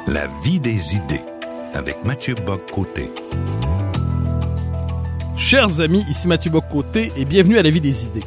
La vie des idées, avec Mathieu Bock-Côté. Chers amis, ici Mathieu Bock-Côté et bienvenue à La vie des idées.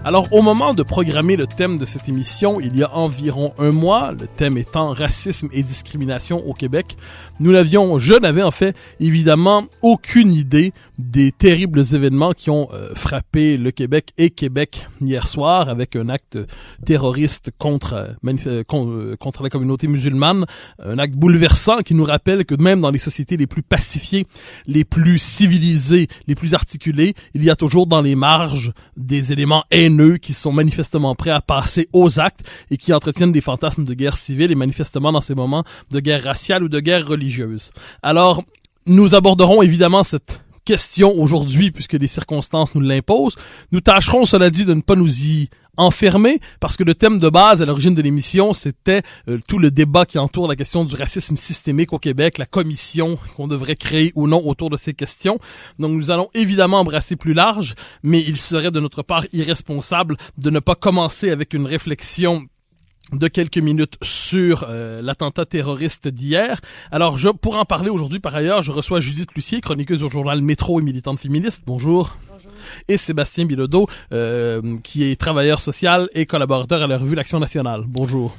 Alors, au moment de programmer le thème de cette émission, il y a environ un mois, le thème étant racisme et discrimination au Québec, je n'avais en fait évidemment aucune idée des terribles événements qui ont frappé le Québec et Québec hier soir avec un acte terroriste contre la communauté musulmane, un acte bouleversant qui nous rappelle que même dans les sociétés les plus pacifiées, les plus civilisées, les plus articulées, il y a toujours dans les marges des éléments haineux qui sont manifestement prêts à passer aux actes et qui entretiennent des fantasmes de guerre civile et manifestement dans ces moments de guerre raciale ou de guerre religieuse. Alors, nous aborderons évidemment cette question aujourd'hui puisque les circonstances nous l'imposent. Nous tâcherons, cela dit, de ne pas nous y enfermé parce que le thème de base à l'origine de l'émission c'était tout le débat qui entoure la question du racisme systémique au Québec, la commission qu'on devrait créer ou non autour de ces questions. Donc nous allons évidemment embrasser plus large, mais il serait de notre part irresponsable de ne pas commencer avec une réflexion de quelques minutes sur l'attentat terroriste d'hier. Alors, pour en parler aujourd'hui, par ailleurs, je reçois Judith Lucier, chroniqueuse au journal Métro et militante féministe. Bonjour. Bonjour. Et Sébastien Bilodeau, qui est travailleur social et collaborateur à la revue L'Action nationale. Bonjour.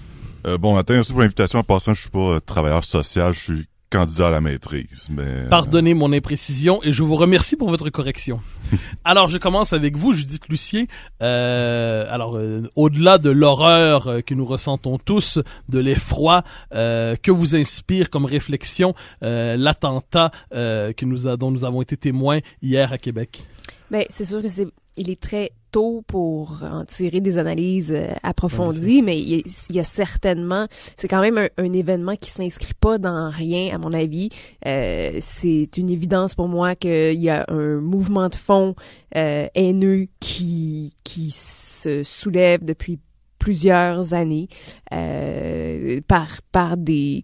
Bon matin, merci pour l'invitation. En passant, je suis pas travailleur social, je suis candidat à la maîtrise. Mais pardonnez mon imprécision et je vous remercie pour votre correction. Alors, je commence avec vous, Judith Lucier. Au-delà de l'horreur que nous ressentons tous, de l'effroi, que vous inspire comme réflexion l'attentat dont nous avons été témoins hier à Québec? Ben, c'est sûr que il est très tôt pour en tirer des analyses approfondies, mais il y a certainement, c'est quand même un événement qui s'inscrit pas dans rien, à mon avis. C'est une évidence pour moi qu'il y a un mouvement de fond haineux qui se soulève depuis plusieurs années par des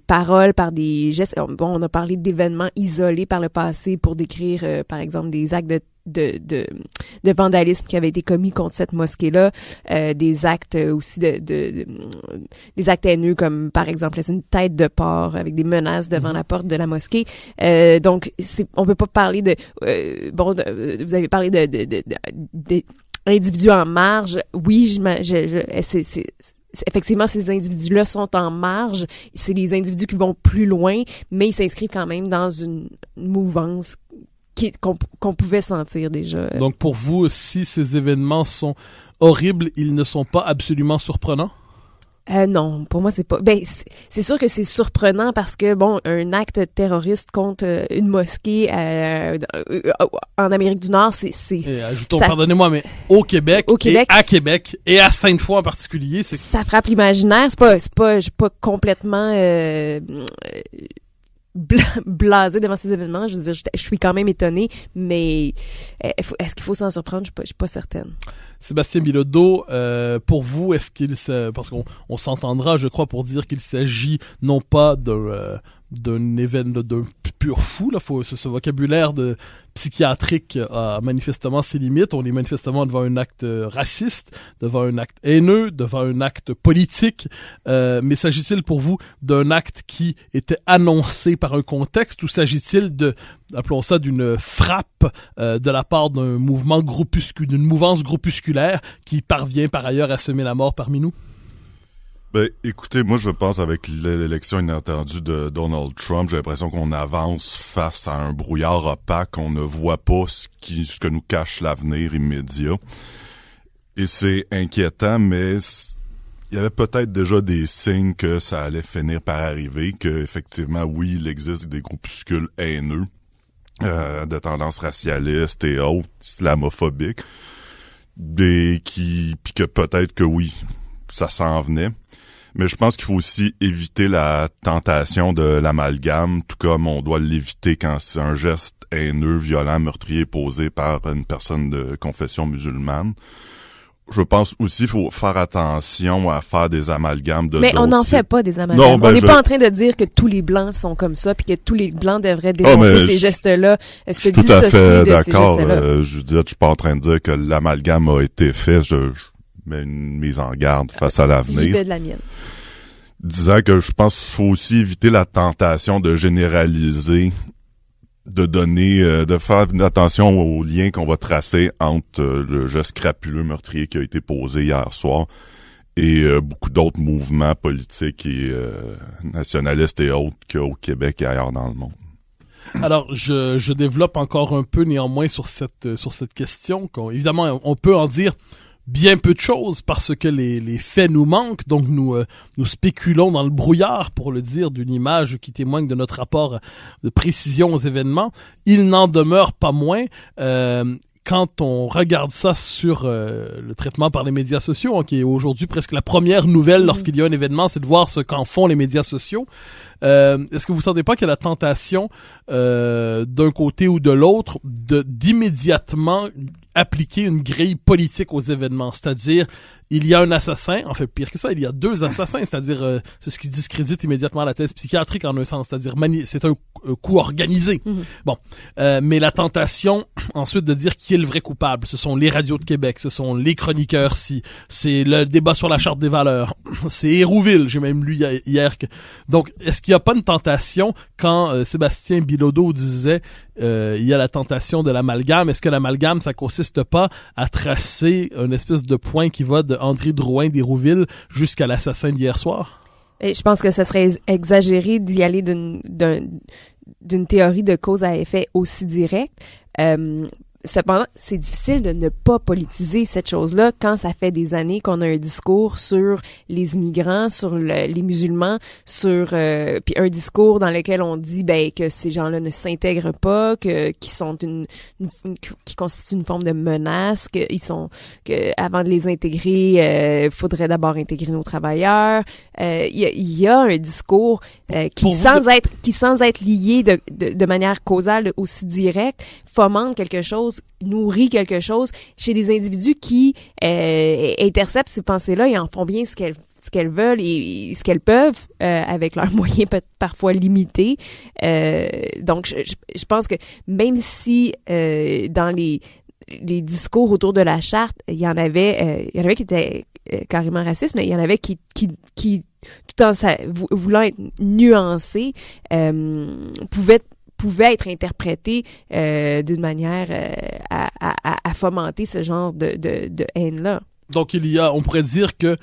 paroles, par des gestes. Bon, on a parlé d'événements isolés par le passé pour décrire, par exemple, des actes de vandalisme qui avaient été commis contre cette mosquée-là, des actes aussi des actes haineux comme, par exemple, laisser une tête de porc avec des menaces devant la porte de la mosquée. Donc, on peut pas parler vous avez parlé de individus en marge. Oui, effectivement, ces individus-là sont en marge. C'est les individus qui vont plus loin, mais ils s'inscrivent quand même dans une mouvance qu'on pouvait sentir déjà. Donc, pour vous, si ces événements sont horribles, ils ne sont pas absolument surprenants? Non, pour moi, c'est pas... Ben, c'est sûr que c'est surprenant parce que, bon, un acte terroriste contre une mosquée en Amérique du Nord, c'est et ajoutons, pardonnez-moi, mais au Québec, et à Québec, et à Sainte-Foy en particulier, c'est... Ça frappe l'imaginaire, je suis pas complètement... blasé devant ces événements. Je veux dire, je suis quand même étonnée, mais est-ce qu'il faut s'en surprendre? Je suis pas certaine. Sébastien Bilodeau, pour vous, parce qu'on s'entendra, je crois, pour dire qu'il s'agit non pas d'un événement, d'un pur fou, là, ce vocabulaire psychiatrique a manifestement ses limites. On est manifestement devant un acte raciste, devant un acte haineux, devant un acte politique. Mais s'agit-il pour vous d'un acte qui était annoncé par un contexte ou s'agit-il appelons ça, d'une frappe de la part d'un mouvement d'une mouvance groupusculaire qui parvient par ailleurs à semer la mort parmi nous? Ben, écoutez, moi, je pense avec l'élection inattendue de Donald Trump, j'ai l'impression qu'on avance face à un brouillard opaque, on ne voit pas ce que nous cache l'avenir immédiat. Et c'est inquiétant, mais il y avait peut-être déjà des signes que ça allait finir par arriver, que effectivement, oui, il existe des groupuscules haineux, de tendance racialiste et autres, islamophobiques, puis que peut-être que oui, ça s'en venait. Mais je pense qu'il faut aussi éviter la tentation de l'amalgame, tout comme on doit l'éviter quand c'est un geste haineux, violent, meurtrier posé par une personne de confession musulmane. Je pense aussi qu'il faut faire attention à faire des amalgames de mais on n'en fait pas des amalgames. Non, on n'est pas en train de dire que tous les Blancs sont comme ça, puis que tous les Blancs devraient dénoncer ces gestes-là, se dissocier de ces gestes-là. Je suis tout à fait d'accord. Je suis pas en train de dire que l'amalgame a été fait. Je mets une mise en garde face à l'avenir. J'y vais de la mienne. disant que je pense qu'il faut aussi éviter la tentation de généraliser, de donner, de faire attention aux liens qu'on va tracer entre le geste crapuleux meurtrier qui a été posé hier soir et beaucoup d'autres mouvements politiques et nationalistes et autres qu'il y a au Québec et ailleurs dans le monde. Alors, je développe encore un peu néanmoins sur cette question. Évidemment, on peut en dire bien peu de choses parce que les faits nous manquent, donc nous spéculons dans le brouillard, pour le dire, d'une image qui témoigne de notre rapport de précision aux événements. Il n'en demeure pas moins, quand on regarde ça sur le traitement par les médias sociaux, qui est aujourd'hui presque la première nouvelle lorsqu'il y a un événement, c'est de voir ce qu'en font les médias sociaux. Est-ce que vous sentez pas qu'il y a la tentation d'un côté ou de l'autre d'immédiatement appliquer une grille politique aux événements, c'est-à-dire il y a un assassin, en fait pire que ça, il y a deux assassins, c'est-à-dire c'est ce qui discrédite immédiatement la thèse psychiatrique en un sens, c'est-à-dire c'est un coup organisé. Bon, mais la tentation ensuite de dire qui est le vrai coupable, ce sont les radios de Québec, ce sont les chroniqueurs, c'est le débat sur la charte des valeurs, c'est Hérouville, j'ai même lu hier que... Donc est-ce qu'il n'y a pas une tentation quand Sébastien Bilodeau disait il y a la tentation de l'amalgame, est-ce que l'amalgame ça consiste pas à tracer une espèce de point qui va de André Drouin d'Hérouville jusqu'à l'assassin d'hier soir? Et je pense que ça serait exagéré d'y aller d'une théorie de cause à effet aussi directe. Cependant, c'est difficile de ne pas politiser cette chose-là quand ça fait des années qu'on a un discours sur les immigrants, sur les musulmans, sur puis un discours dans lequel on dit que ces gens-là ne s'intègrent pas, qui sont qui constituent une forme de menace, que avant de les intégrer, faudrait d'abord intégrer nos travailleurs. Il y a un discours qui sans être lié de manière causale aussi directe fomente quelque chose, nourrit quelque chose chez des individus qui interceptent ces pensées-là et en font bien ce qu'elles veulent et ce qu'elles peuvent avec leurs moyens parfois limités. Donc, je pense que même si dans les discours autour de la charte, il y en avait qui étaient carrément racistes, mais il y en avait qui tout en voulant être nuancés, pouvait être interprété d'une manière à fomenter ce genre de haine-là. Donc on pourrait dire que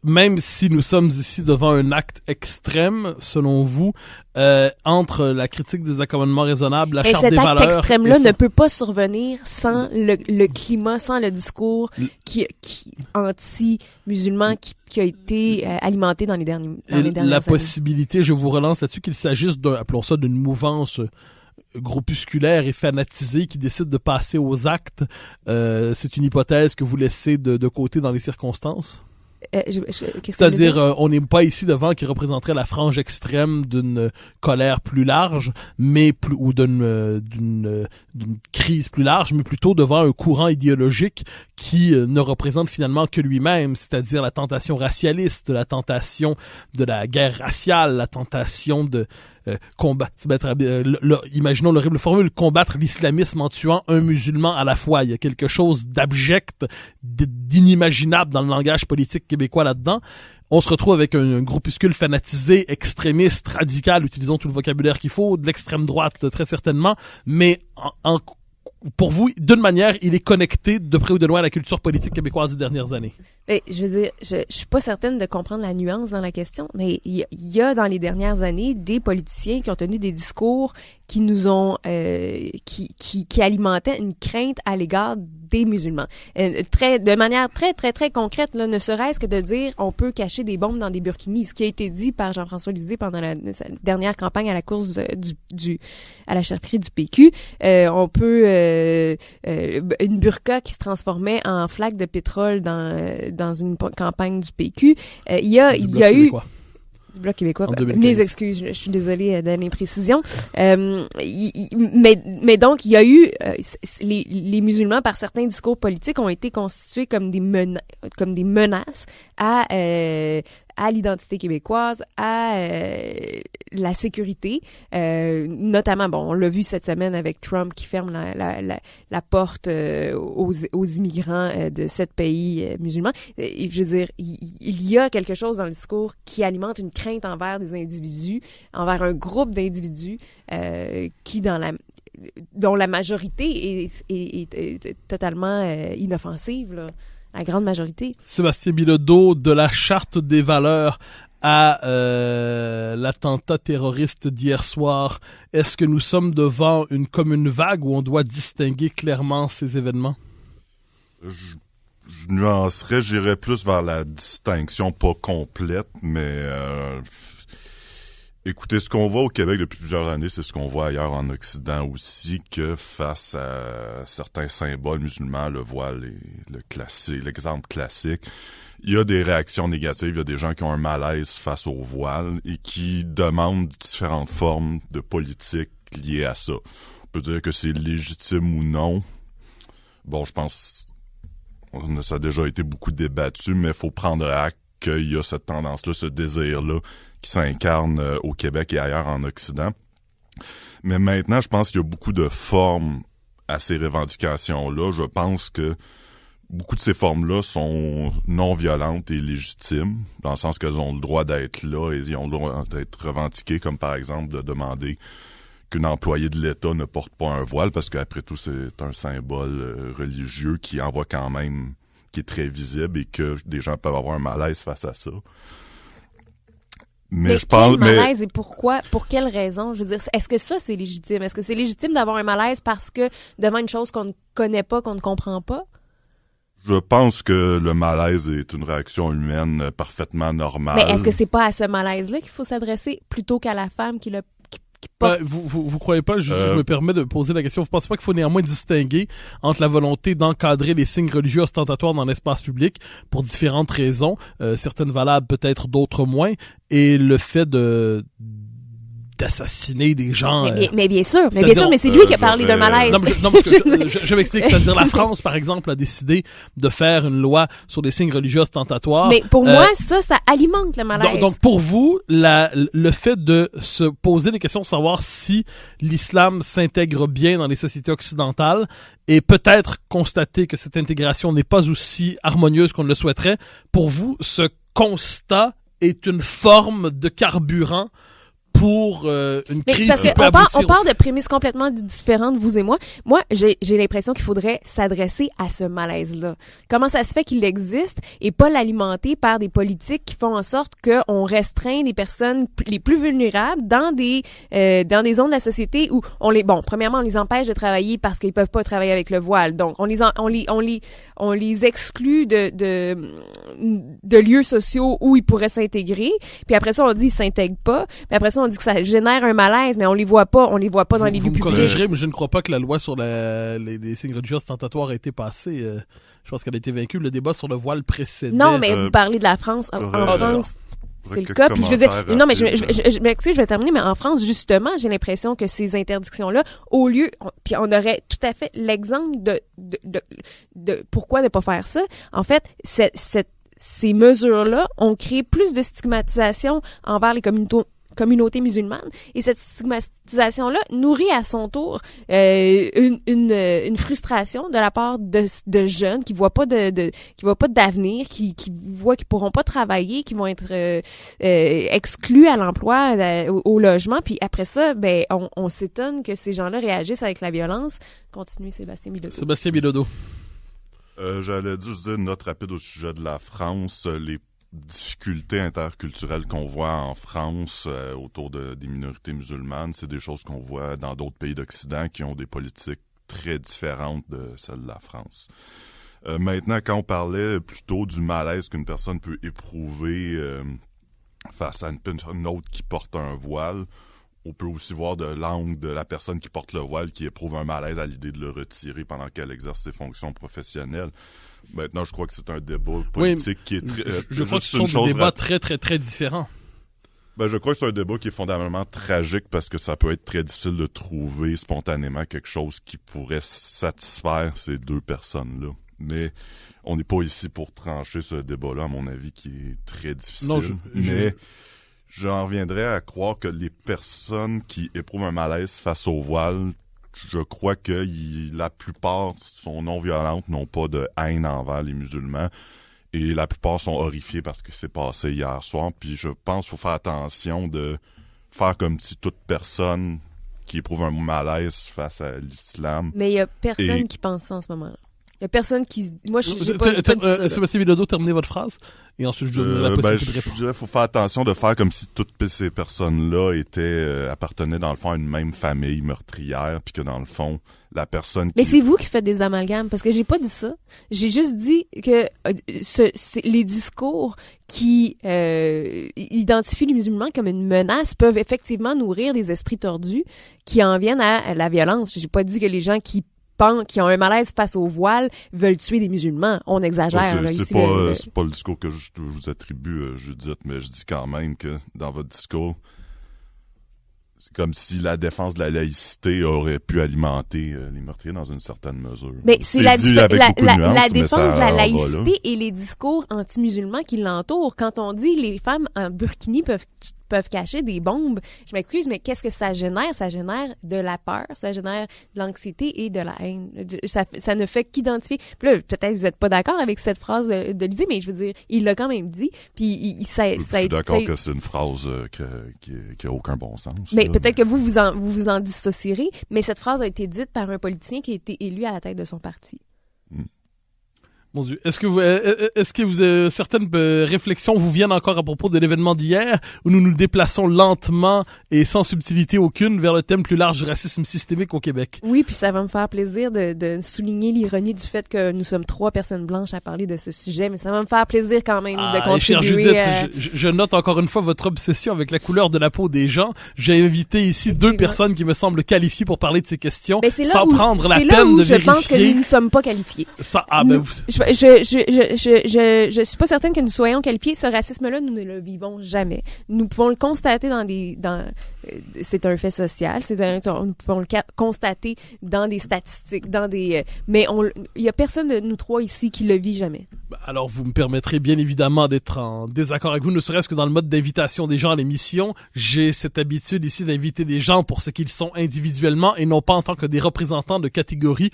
même si nous sommes ici devant un acte extrême, selon vous, entre la critique des accommodements raisonnables, la charte des valeurs... Cet acte extrême-là ne peut pas survenir sans le climat, sans le discours qui anti-musulman qui a été alimenté dans les dernières années. La possibilité, je vous relance là-dessus, qu'il s'agisse appelons ça, d'une mouvance groupusculaire et fanatisée qui décide de passer aux actes, c'est une hypothèse que vous laissez de côté dans les circonstances? C'est-à-dire, on n'est pas ici devant qui représenterait la frange extrême d'une colère plus large, ou d'une crise plus large, mais plutôt devant un courant idéologique qui ne représente finalement que lui-même, c'est-à-dire la tentation racialiste, la tentation de la guerre raciale, la tentation de imaginons l'horrible formule, combattre l'islamisme en tuant un musulman à la fois. Il y a quelque chose d'abject, d'inimaginable dans le langage politique québécois là-dedans. On se retrouve avec un groupuscule fanatisé, extrémiste, radical, utilisons tout le vocabulaire qu'il faut, de l'extrême droite très certainement, mais pour vous, d'une manière, il est connecté de près ou de loin à la culture politique québécoise des dernières années. Je veux dire, je suis pas certaine de comprendre la nuance dans la question, mais il y a dans les dernières années des politiciens qui ont tenu des discours qui nous ont qui alimentaient une crainte à l'égard des musulmans. De manière très très très concrète, là, ne serait-ce que de dire on peut cacher des bombes dans des burkinis, ce qui a été dit par Jean-François Lisée pendant sa dernière campagne à la course à la chefferie du PQ. On peut une burqa qui se transformait en flaque de pétrole dans une campagne du PQ. Il y a eu du Bloc québécois. Mes excuses, je suis désolée de l'imprécision. Mais donc, il y a eu les musulmans, par certains discours politiques, ont été constitués comme des menaces à à l'identité québécoise, à la sécurité, notamment, bon, on l'a vu cette semaine avec Trump qui ferme la porte aux immigrants de 7 pays musulmans. Et je veux dire, il y a quelque chose dans le discours qui alimente une crainte envers des individus, envers un groupe d'individus qui, dont la majorité est totalement inoffensive, là. La grande majorité. Sébastien Bilodeau, de la charte des valeurs à l'attentat terroriste d'hier soir, est-ce que nous sommes devant comme une vague où on doit distinguer clairement ces événements? Je nuancerais, j'irais plus vers la distinction pas complète, mais écoutez, ce qu'on voit au Québec depuis plusieurs années, c'est ce qu'on voit ailleurs en Occident aussi, que face à certains symboles musulmans, le voile est l'exemple classique. Il y a des réactions négatives, il y a des gens qui ont un malaise face au voile et qui demandent différentes formes de politique liées à ça. On peut dire que c'est légitime ou non. Bon, je pense ça a déjà été beaucoup débattu, mais il faut prendre acte qu'il y a cette tendance-là, ce désir-là qui s'incarne au Québec et ailleurs en Occident. Mais maintenant, je pense qu'il y a beaucoup de formes à ces revendications-là. Je pense que beaucoup de ces formes-là sont non violentes et légitimes, dans le sens qu'elles ont le droit d'être là et ils ont le droit d'être revendiquées, comme par exemple de demander qu'une employée de l'État ne porte pas un voile, parce qu'après tout, c'est un symbole religieux qui envoie quand même, qui est très visible et que des gens peuvent avoir un malaise face à ça. Mais je parle, malaise et pourquoi, pour quelle raison? Je veux dire, est-ce que ça, c'est légitime? Est-ce que c'est légitime d'avoir un malaise parce que devant une chose qu'on ne connaît pas, qu'on ne comprend pas? Je pense que le malaise est une réaction humaine parfaitement normale. Mais est-ce que c'est pas à ce malaise-là qu'il faut s'adresser plutôt qu'à la femme qui porte... Vous croyez pas, je me permets de poser la question, vous pensez pas qu'il faut néanmoins distinguer entre la volonté d'encadrer les signes religieux ostentatoires dans l'espace public pour différentes raisons, certaines valables peut-être, d'autres moins, et le fait d'assassiner des gens. Mais bien sûr, mais c'est lui qui a parlé d'un malaise. Je m'explique. C'est-à-dire, la France, par exemple, a décidé de faire une loi sur les signes religieux ostentatoires. Mais pour moi, ça alimente le malaise. Donc pour vous, le fait de se poser des questions de savoir si l'islam s'intègre bien dans les sociétés occidentales et peut-être constater que cette intégration n'est pas aussi harmonieuse qu'on le souhaiterait, pour vous, ce constat est une forme de carburant pour une crise parce qui que peut on part de prémices complètement différentes, vous et moi. Moi, j'ai l'impression qu'il faudrait s'adresser à ce malaise-là. Comment ça se fait qu'il existe et pas l'alimenter par des politiques qui font en sorte qu'on restreint les personnes les plus vulnérables dans des zones de la société où premièrement, on les empêche de travailler parce qu'ils peuvent pas travailler avec le voile. Donc, on les exclut de lieux sociaux où ils pourraient s'intégrer. Puis après ça, on dit ils s'intègrent pas. Puis après ça, on dit que ça génère un malaise, mais on les voit pas dans les lieux publics. Vous me corrigerez, mais je ne crois pas que la loi sur les signes religieux ostentatoires a été passée. Je pense qu'elle a été vaincue. Le débat sur le voile précédait. Non, mais vous parlez de la France. En France, c'est le cas. Puis je veux dire, non, mais je m'excuse, je vais terminer, mais en France, justement, j'ai l'impression que ces interdictions-là, au lieu, puis on aurait tout à fait l'exemple de pourquoi ne pas faire ça. En fait, ces mesures-là ont créé plus de stigmatisation envers les communautés musulmanes, et cette stigmatisation-là nourrit à son tour une frustration de la part de jeunes qui voient pas d'avenir, qui voient qu'ils pourront pas travailler, qui vont être exclus à l'emploi, au logement, puis après ça, on s'étonne que ces gens-là réagissent avec la violence. Continuez, Sébastien Bilodeau. J'allais juste dire une note rapide au sujet de la France. Les difficultés interculturelles qu'on voit en France autour des minorités musulmanes, c'est des choses qu'on voit dans d'autres pays d'Occident qui ont des politiques très différentes de celles de la France. Maintenant, quand on parlait plutôt du malaise qu'une personne peut éprouver face à une autre qui porte un voile, on peut aussi voir de l'angle de la personne qui porte le voile qui éprouve un malaise à l'idée de le retirer pendant qu'elle exerce ses fonctions professionnelles. Maintenant, je crois que c'est un débat politique qui est très... je crois que ce sont des débats très, très, très différents. Je crois que c'est un débat qui est fondamentalement tragique parce que ça peut être très difficile de trouver spontanément quelque chose qui pourrait satisfaire ces deux personnes-là. Mais on n'est pas ici pour trancher ce débat-là, à mon avis, qui est très difficile. Non, mais j'en reviendrais à croire que les personnes qui éprouvent un malaise face au voile, je crois que la plupart sont non-violentes, n'ont pas de haine envers les musulmans. Et la plupart sont horrifiés parce que c'est passé hier soir. Puis je pense qu'il faut faire attention de faire comme si toute personne qui éprouve un malaise face à l'islam... Mais il y a personne qui pense ça en ce moment-là. Il y a personne qui... Moi, j'ai pas dit ça. Sébastien Bilodeau, terminez votre phrase. Et ensuite, je donnerai la possibilité de répondre. Je dirais qu'il faut faire attention de faire comme si toutes ces personnes-là appartenaient dans le fond à une même famille meurtrière, puis que dans le fond, la personne Mais c'est vous qui faites des amalgames, parce que j'ai pas dit ça. J'ai juste dit que les discours qui identifient les musulmans comme une menace peuvent effectivement nourrir des esprits tordus qui en viennent à la violence. J'ai pas dit que les gens qui ont un malaise face au voile veulent tuer des musulmans. On exagère. C'est pas le discours que je vous attribue, Judith, mais je dis quand même que dans votre discours, c'est comme si la défense de la laïcité aurait pu alimenter les meurtriers dans une certaine mesure. Mais c'est la défense de la laïcité et les discours anti-musulmans qui l'entourent. Quand on dit les femmes en burkini peuvent cacher des bombes, je m'excuse, mais qu'est-ce que ça génère? Ça génère de la peur, ça génère de l'anxiété et de la haine. Ça ne fait qu'identifier. Puis là, peut-être que vous n'êtes pas d'accord avec cette phrase de Lisée, mais je veux dire, il l'a quand même dit. Puis je suis d'accord que c'est une phrase qui a aucun bon sens. Mais peut-être que vous vous en dissocierez, mais cette phrase a été dite par un politicien qui a été élu à la tête de son parti. Mon Dieu. Est-ce que certaines réflexions vous viennent encore à propos de l'événement d'hier, où nous nous déplaçons lentement et sans subtilité aucune vers le thème plus large du racisme systémique au Québec? Oui, puis ça va me faire plaisir de souligner l'ironie du fait que nous sommes 3 personnes blanches à parler de ce sujet, mais ça va me faire plaisir quand même de contribuer. Chère Judith, je note encore une fois votre obsession avec la couleur de la peau des gens. J'ai invité ici 2 personnes qui me semblent qualifiées pour parler de ces questions, sans prendre la peine de vérifier. Je pense que nous ne sommes pas qualifiés. Je suis pas certaine que nous soyons qualifiés. Ce racisme-là, nous ne le vivons jamais. Nous pouvons le constater c'est un fait social. Nous pouvons le constater dans des statistiques, mais il y a personne de nous 3 ici qui le vit jamais. Alors, vous me permettrez bien évidemment d'être en désaccord avec vous, ne serait-ce que dans le mode d'invitation des gens à l'émission. J'ai cette habitude ici d'inviter des gens pour ce qu'ils sont individuellement et non pas en tant que des représentants de catégories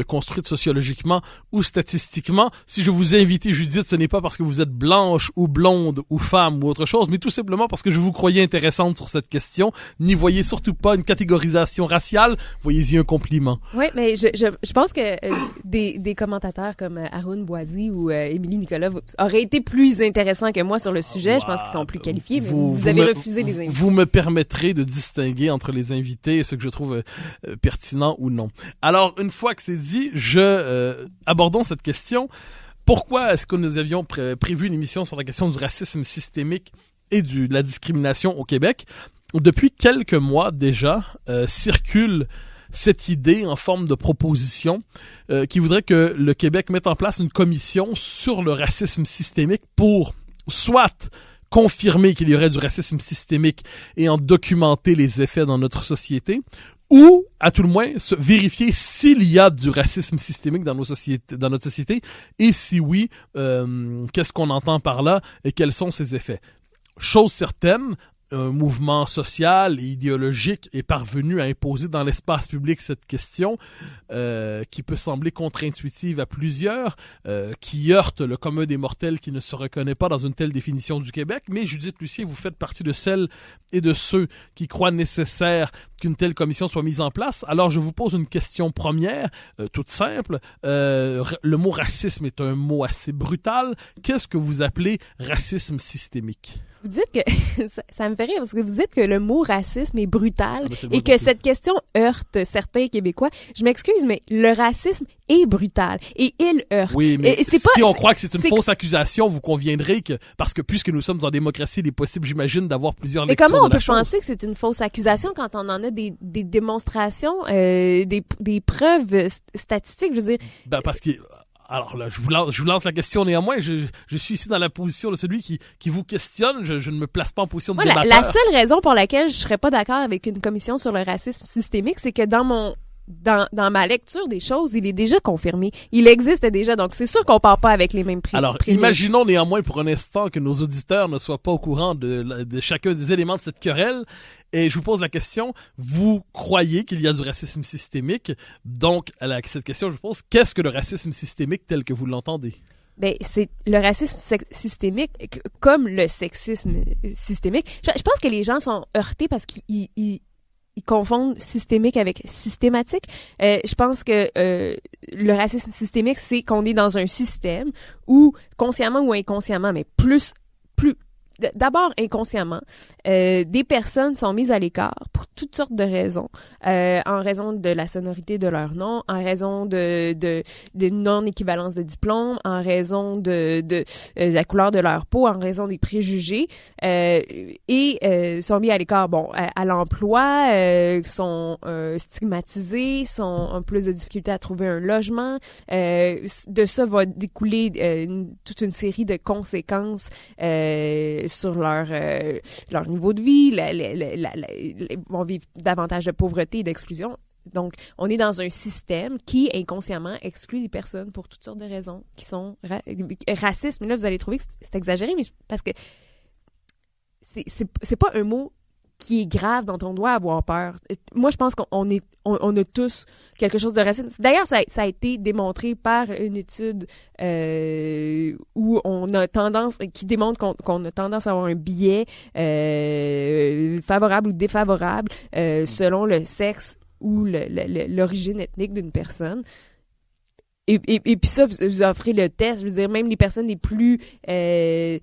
construites sociologiquement ou statistiquement. Si je vous ai invité, Judith, ce n'est pas parce que vous êtes blanche ou blonde ou femme ou autre chose, mais tout simplement parce que je vous croyais intéressante sur cette question. N'y voyez surtout pas une catégorisation raciale, voyez-y un compliment. Oui, mais je pense que des commentateurs comme Haroun Boisy ou Émilie Nicolas auraient été plus intéressants que moi sur le sujet. Je pense qu'ils sont plus qualifiés, mais vous avez refusé les invités. Vous me permettrez de distinguer entre les invités et ce que je trouve pertinent ou non. Alors, une fois que c'est dit, abordons cette question. Pourquoi est-ce que nous avions prévu une émission sur la question du racisme systémique et de la discrimination au Québec? Depuis quelques mois déjà, circule cette idée en forme de proposition qui voudrait que le Québec mette en place une commission sur le racisme systémique pour soit confirmer qu'il y aurait du racisme systémique et en documenter les effets dans notre société, ou, à tout le moins, vérifier s'il y a du racisme systémique dans notre société, et si oui, qu'est-ce qu'on entend par là et quels sont ses effets. Chose certaine, un mouvement social et idéologique est parvenu à imposer dans l'espace public cette question qui peut sembler contre-intuitive à plusieurs, qui heurte le commun des mortels qui ne se reconnaît pas dans une telle définition du Québec. Mais Judith Lucier, vous faites partie de celles et de ceux qui croient nécessaire qu'une telle commission soit mise en place. Alors je vous pose une question première, toute simple. Le mot racisme est un mot assez brutal. Qu'est-ce que vous appelez racisme systémique? Vous dites que, ça me fait rire, parce que vous dites que le mot racisme est brutal et que cette question heurte certains Québécois. Je m'excuse, mais le racisme est brutal et il heurte. Oui, mais on croit que c'est une fausse accusation, vous conviendrez que, parce que puisque nous sommes en démocratie, il est possible, j'imagine, d'avoir plusieurs lectures. Mais comment on peut penser que c'est une fausse accusation quand on en a des démonstrations, des preuves statistiques, je veux dire? Ben, parce que... Alors là, je vous lance la question néanmoins. Je suis ici dans la position de celui qui vous questionne. Je ne me place pas en position de débatteur. La seule raison pour laquelle je serais pas d'accord avec une commission sur le racisme systémique, c'est que dans dans ma lecture des choses, il est déjà confirmé. Il existe déjà, donc c'est sûr qu'on part pas avec les mêmes Alors, imaginons néanmoins pour un instant que nos auditeurs ne soient pas au courant de chacun des éléments de cette querelle. Et je vous pose la question, vous croyez qu'il y a du racisme systémique? Donc, cette question, je vous pose, qu'est-ce que le racisme systémique tel que vous l'entendez? Ben, c'est le racisme systémique comme le sexisme systémique. Je pense que les gens sont heurtés parce qu'ils confondent systémique avec systématique. Je pense que le racisme systémique, c'est qu'on est dans un système où, consciemment ou inconsciemment, mais d'abord inconsciemment, des personnes sont mises à l'écart pour toutes sortes de raisons, en raison de la sonorité de leur nom, en raison de non-équivalence de diplôme, en raison de la couleur de leur peau, en raison des préjugés, et sont mis à l'écart, à l'emploi, sont stigmatisés, ont plus de difficultés à trouver un logement. De ça va découler toute une série de conséquences sur leur niveau de vie, vont vivre davantage de pauvreté et d'exclusion. Donc, on est dans un système qui, inconsciemment, exclut les personnes pour toutes sortes de raisons qui sont racistes. Mais là, vous allez trouver que c'est exagéré, mais parce que c'est pas un mot qui est grave dont on doit avoir peur. Moi, je pense qu'on a tous quelque chose de raciste. D'ailleurs, ça a été démontré par une étude où qui démontre qu'on a tendance à avoir un biais favorable ou défavorable selon le sexe ou l'origine ethnique d'une personne. Et puis ça, vous offrez le test. Je veux dire, même les personnes les plus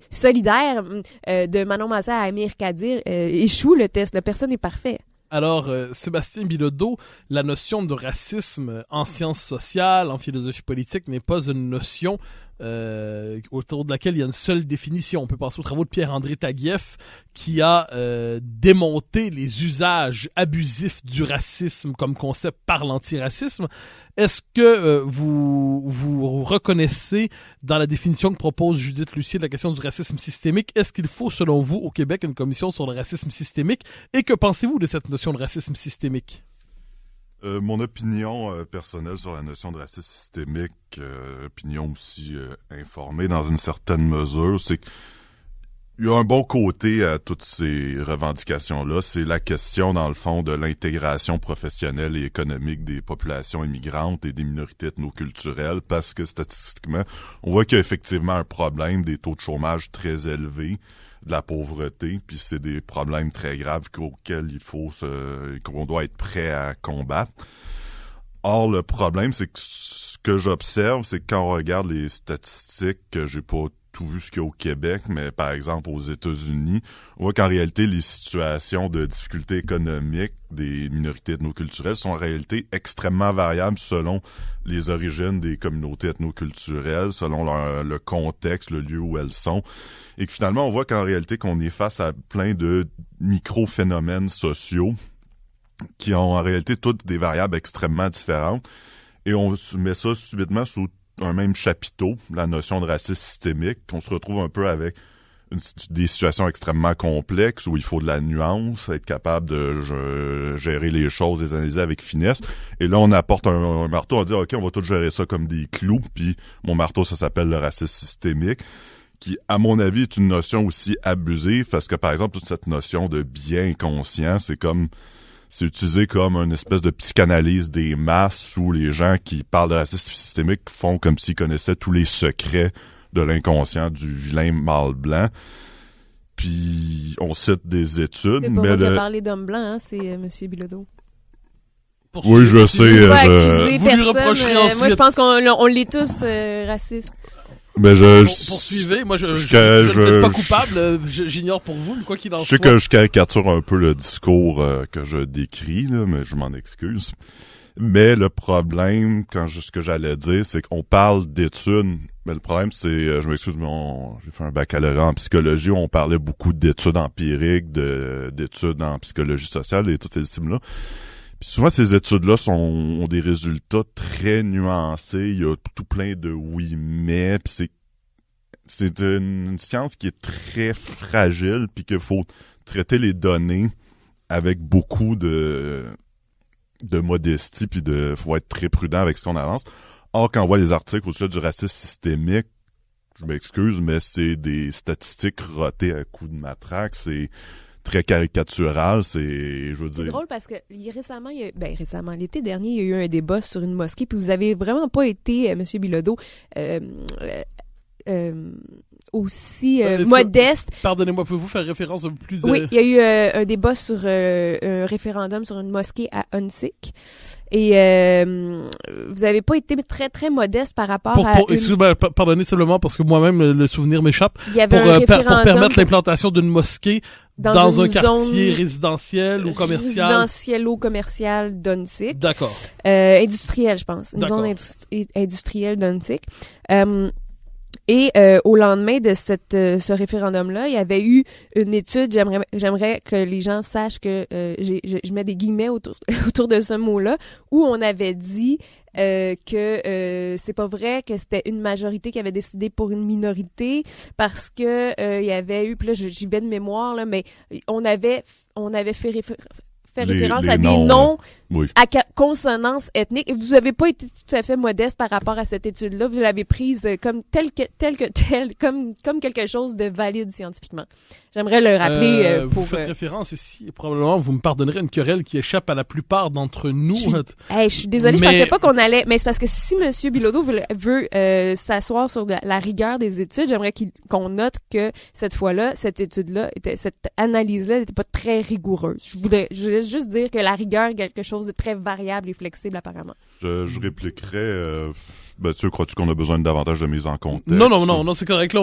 solidaires de Manon Massé à Amir Kadir échouent le test. La personne est parfaite. Alors, Sébastien Bilodeau, la notion de racisme en sciences sociales, en philosophie politique, n'est pas une notion autour de laquelle il y a une seule définition. On peut penser aux travaux de Pierre-André Taguieff qui a démonté les usages abusifs du racisme comme concept par l'antiracisme. Est-ce que vous reconnaissez dans la définition que propose Judith Lucier de la question du racisme systémique, est-ce qu'il faut, selon vous, au Québec, une commission sur le racisme systémique? Et que pensez-vous de cette notion de racisme systémique? Mon opinion personnelle sur la notion de racisme systémique, opinion aussi informée dans une certaine mesure, c'est qu'il y a un bon côté à toutes ces revendications-là. C'est la question, dans le fond, de l'intégration professionnelle et économique des populations immigrantes et des minorités ethnoculturelles, parce que statistiquement, on voit qu'il y a effectivement un problème des taux de chômage très élevés, de la pauvreté, puis c'est des problèmes très graves auxquels qu'on doit être prêt à combattre. Or, le problème, c'est que ce que j'observe, c'est que quand on regarde les statistiques, que j'ai pas tout vu ce qu'il y a au Québec, mais par exemple aux États-Unis, on voit qu'en réalité, les situations de difficultés économiques des minorités ethnoculturelles sont en réalité extrêmement variables selon les origines des communautés ethnoculturelles, selon le contexte, le lieu où elles sont, et que finalement, on voit qu'en réalité, qu'on est face à plein de micro-phénomènes sociaux qui ont en réalité toutes des variables extrêmement différentes, et on met ça subitement sous un même chapiteau, la notion de racisme systémique, qu'on se retrouve un peu avec des situations extrêmement complexes où il faut de la nuance, être capable de gérer les choses, les analyser avec finesse. Et là, on apporte un marteau, on dit « OK, on va tout gérer ça comme des clous », puis mon marteau, ça s'appelle le racisme systémique, qui, à mon avis, est une notion aussi abusive, parce que, par exemple, toute cette notion de bien conscient, c'est utilisé comme une espèce de psychanalyse des masses où les gens qui parlent de racisme systémique font comme s'ils connaissaient tous les secrets de l'inconscient du vilain mâle blanc. Puis on cite des études. C'est pas moi qui a parlé d'homme blanc, c'est M. Bilodeau. Oui, je sais. Vous lui reprocherez ensuite. Moi, je pense qu'on l'est tous racistes. Mais poursuivez, moi je ne pas coupable, j'ignore pour vous, mais quoi qu'il en soit. Je sais que je caricature un peu le discours que je décris, là, mais je m'en excuse. Mais le problème, ce que j'allais dire, c'est qu'on parle d'études, mais le problème c'est, je m'excuse, mais j'ai fait un baccalauréat en psychologie où on parlait beaucoup d'études empiriques, d'études en psychologie sociale et toutes ces disciplines-là. Puis souvent, ces études-là ont des résultats très nuancés. Il y a tout plein de oui, mais. Puis c'est une science qui est très fragile, puis qu'il faut traiter les données avec beaucoup de modestie, puis faut être très prudent avec ce qu'on avance. Or, quand on voit les articles au sujet du racisme systémique, je m'excuse, mais c'est des statistiques rotées à coups de matraque, c'est très caricatural, je veux dire... C'est drôle parce que récemment, l'été dernier, il y a eu un débat sur une mosquée, puis vous avez vraiment pas été, M. Bilodeau, aussi modeste. Pardonnez-moi, pouvez-vous faire référence un peu plus... Oui, il y a eu un débat sur un référendum sur une mosquée à Huntsic. Et vous avez pas été très, très modeste par rapport à... Excusez-moi, pardonnez simplement parce que moi-même, le souvenir m'échappe. Il y avait un référendum pour permettre l'implantation d'une mosquée dans un quartier résidentiel ou commercial. Résidentiel ou commercial d'Huntsic. D'accord. Industriel, je pense. Une zone industrielle d'Huntsic. Et au lendemain de ce référendum-là, il y avait eu une étude, j'aimerais que les gens sachent que je mets des guillemets autour de ce mot-là, où on avait dit que c'est pas vrai que c'était une majorité qui avait décidé pour une minorité, parce que il y avait eu, puis là j'y vais de mémoire, là, mais on avait fait référence à des noms à consonance ethnique. Et vous avez pas été tout à fait modeste par rapport à cette étude-là. Vous l'avez prise comme telle, comme quelque chose de valide scientifiquement. J'aimerais le rappeler vous faites référence ici, probablement, vous me pardonnerez, une querelle qui échappe à la plupart d'entre nous. Je suis désolée, je pensais pas qu'on allait... Mais c'est parce que si M. Bilodeau veut s'asseoir sur la rigueur des études, j'aimerais qu'on note que cette fois-là, cette analyse-là n'était pas très rigoureuse. Je voulais juste dire que la rigueur est quelque chose de très variable et flexible, apparemment. Je répliquerais... crois-tu qu'on a besoin de davantage de mise en contexte? Non, c'est correct. Là,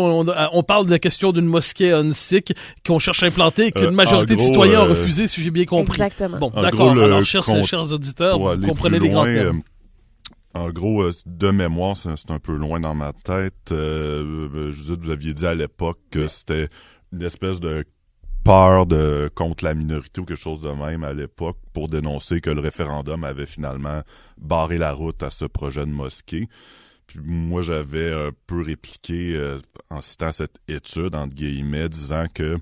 on parle de la question d'une mosquée à Huntsic qu'on cherche à implanter et qu'une majorité de citoyens ont refusé, si j'ai bien compris. Exactement. Bon, d'accord. Alors, chers auditeurs, vous comprenez les grands thèmes. En gros, de mémoire, c'est un peu loin dans ma tête. Vous aviez dit à l'époque que c'était une espèce de peur contre la minorité ou quelque chose de même à l'époque pour dénoncer que le référendum avait finalement barré la route à ce projet de mosquée. Puis moi, j'avais un peu répliqué en citant cette étude, entre guillemets, disant que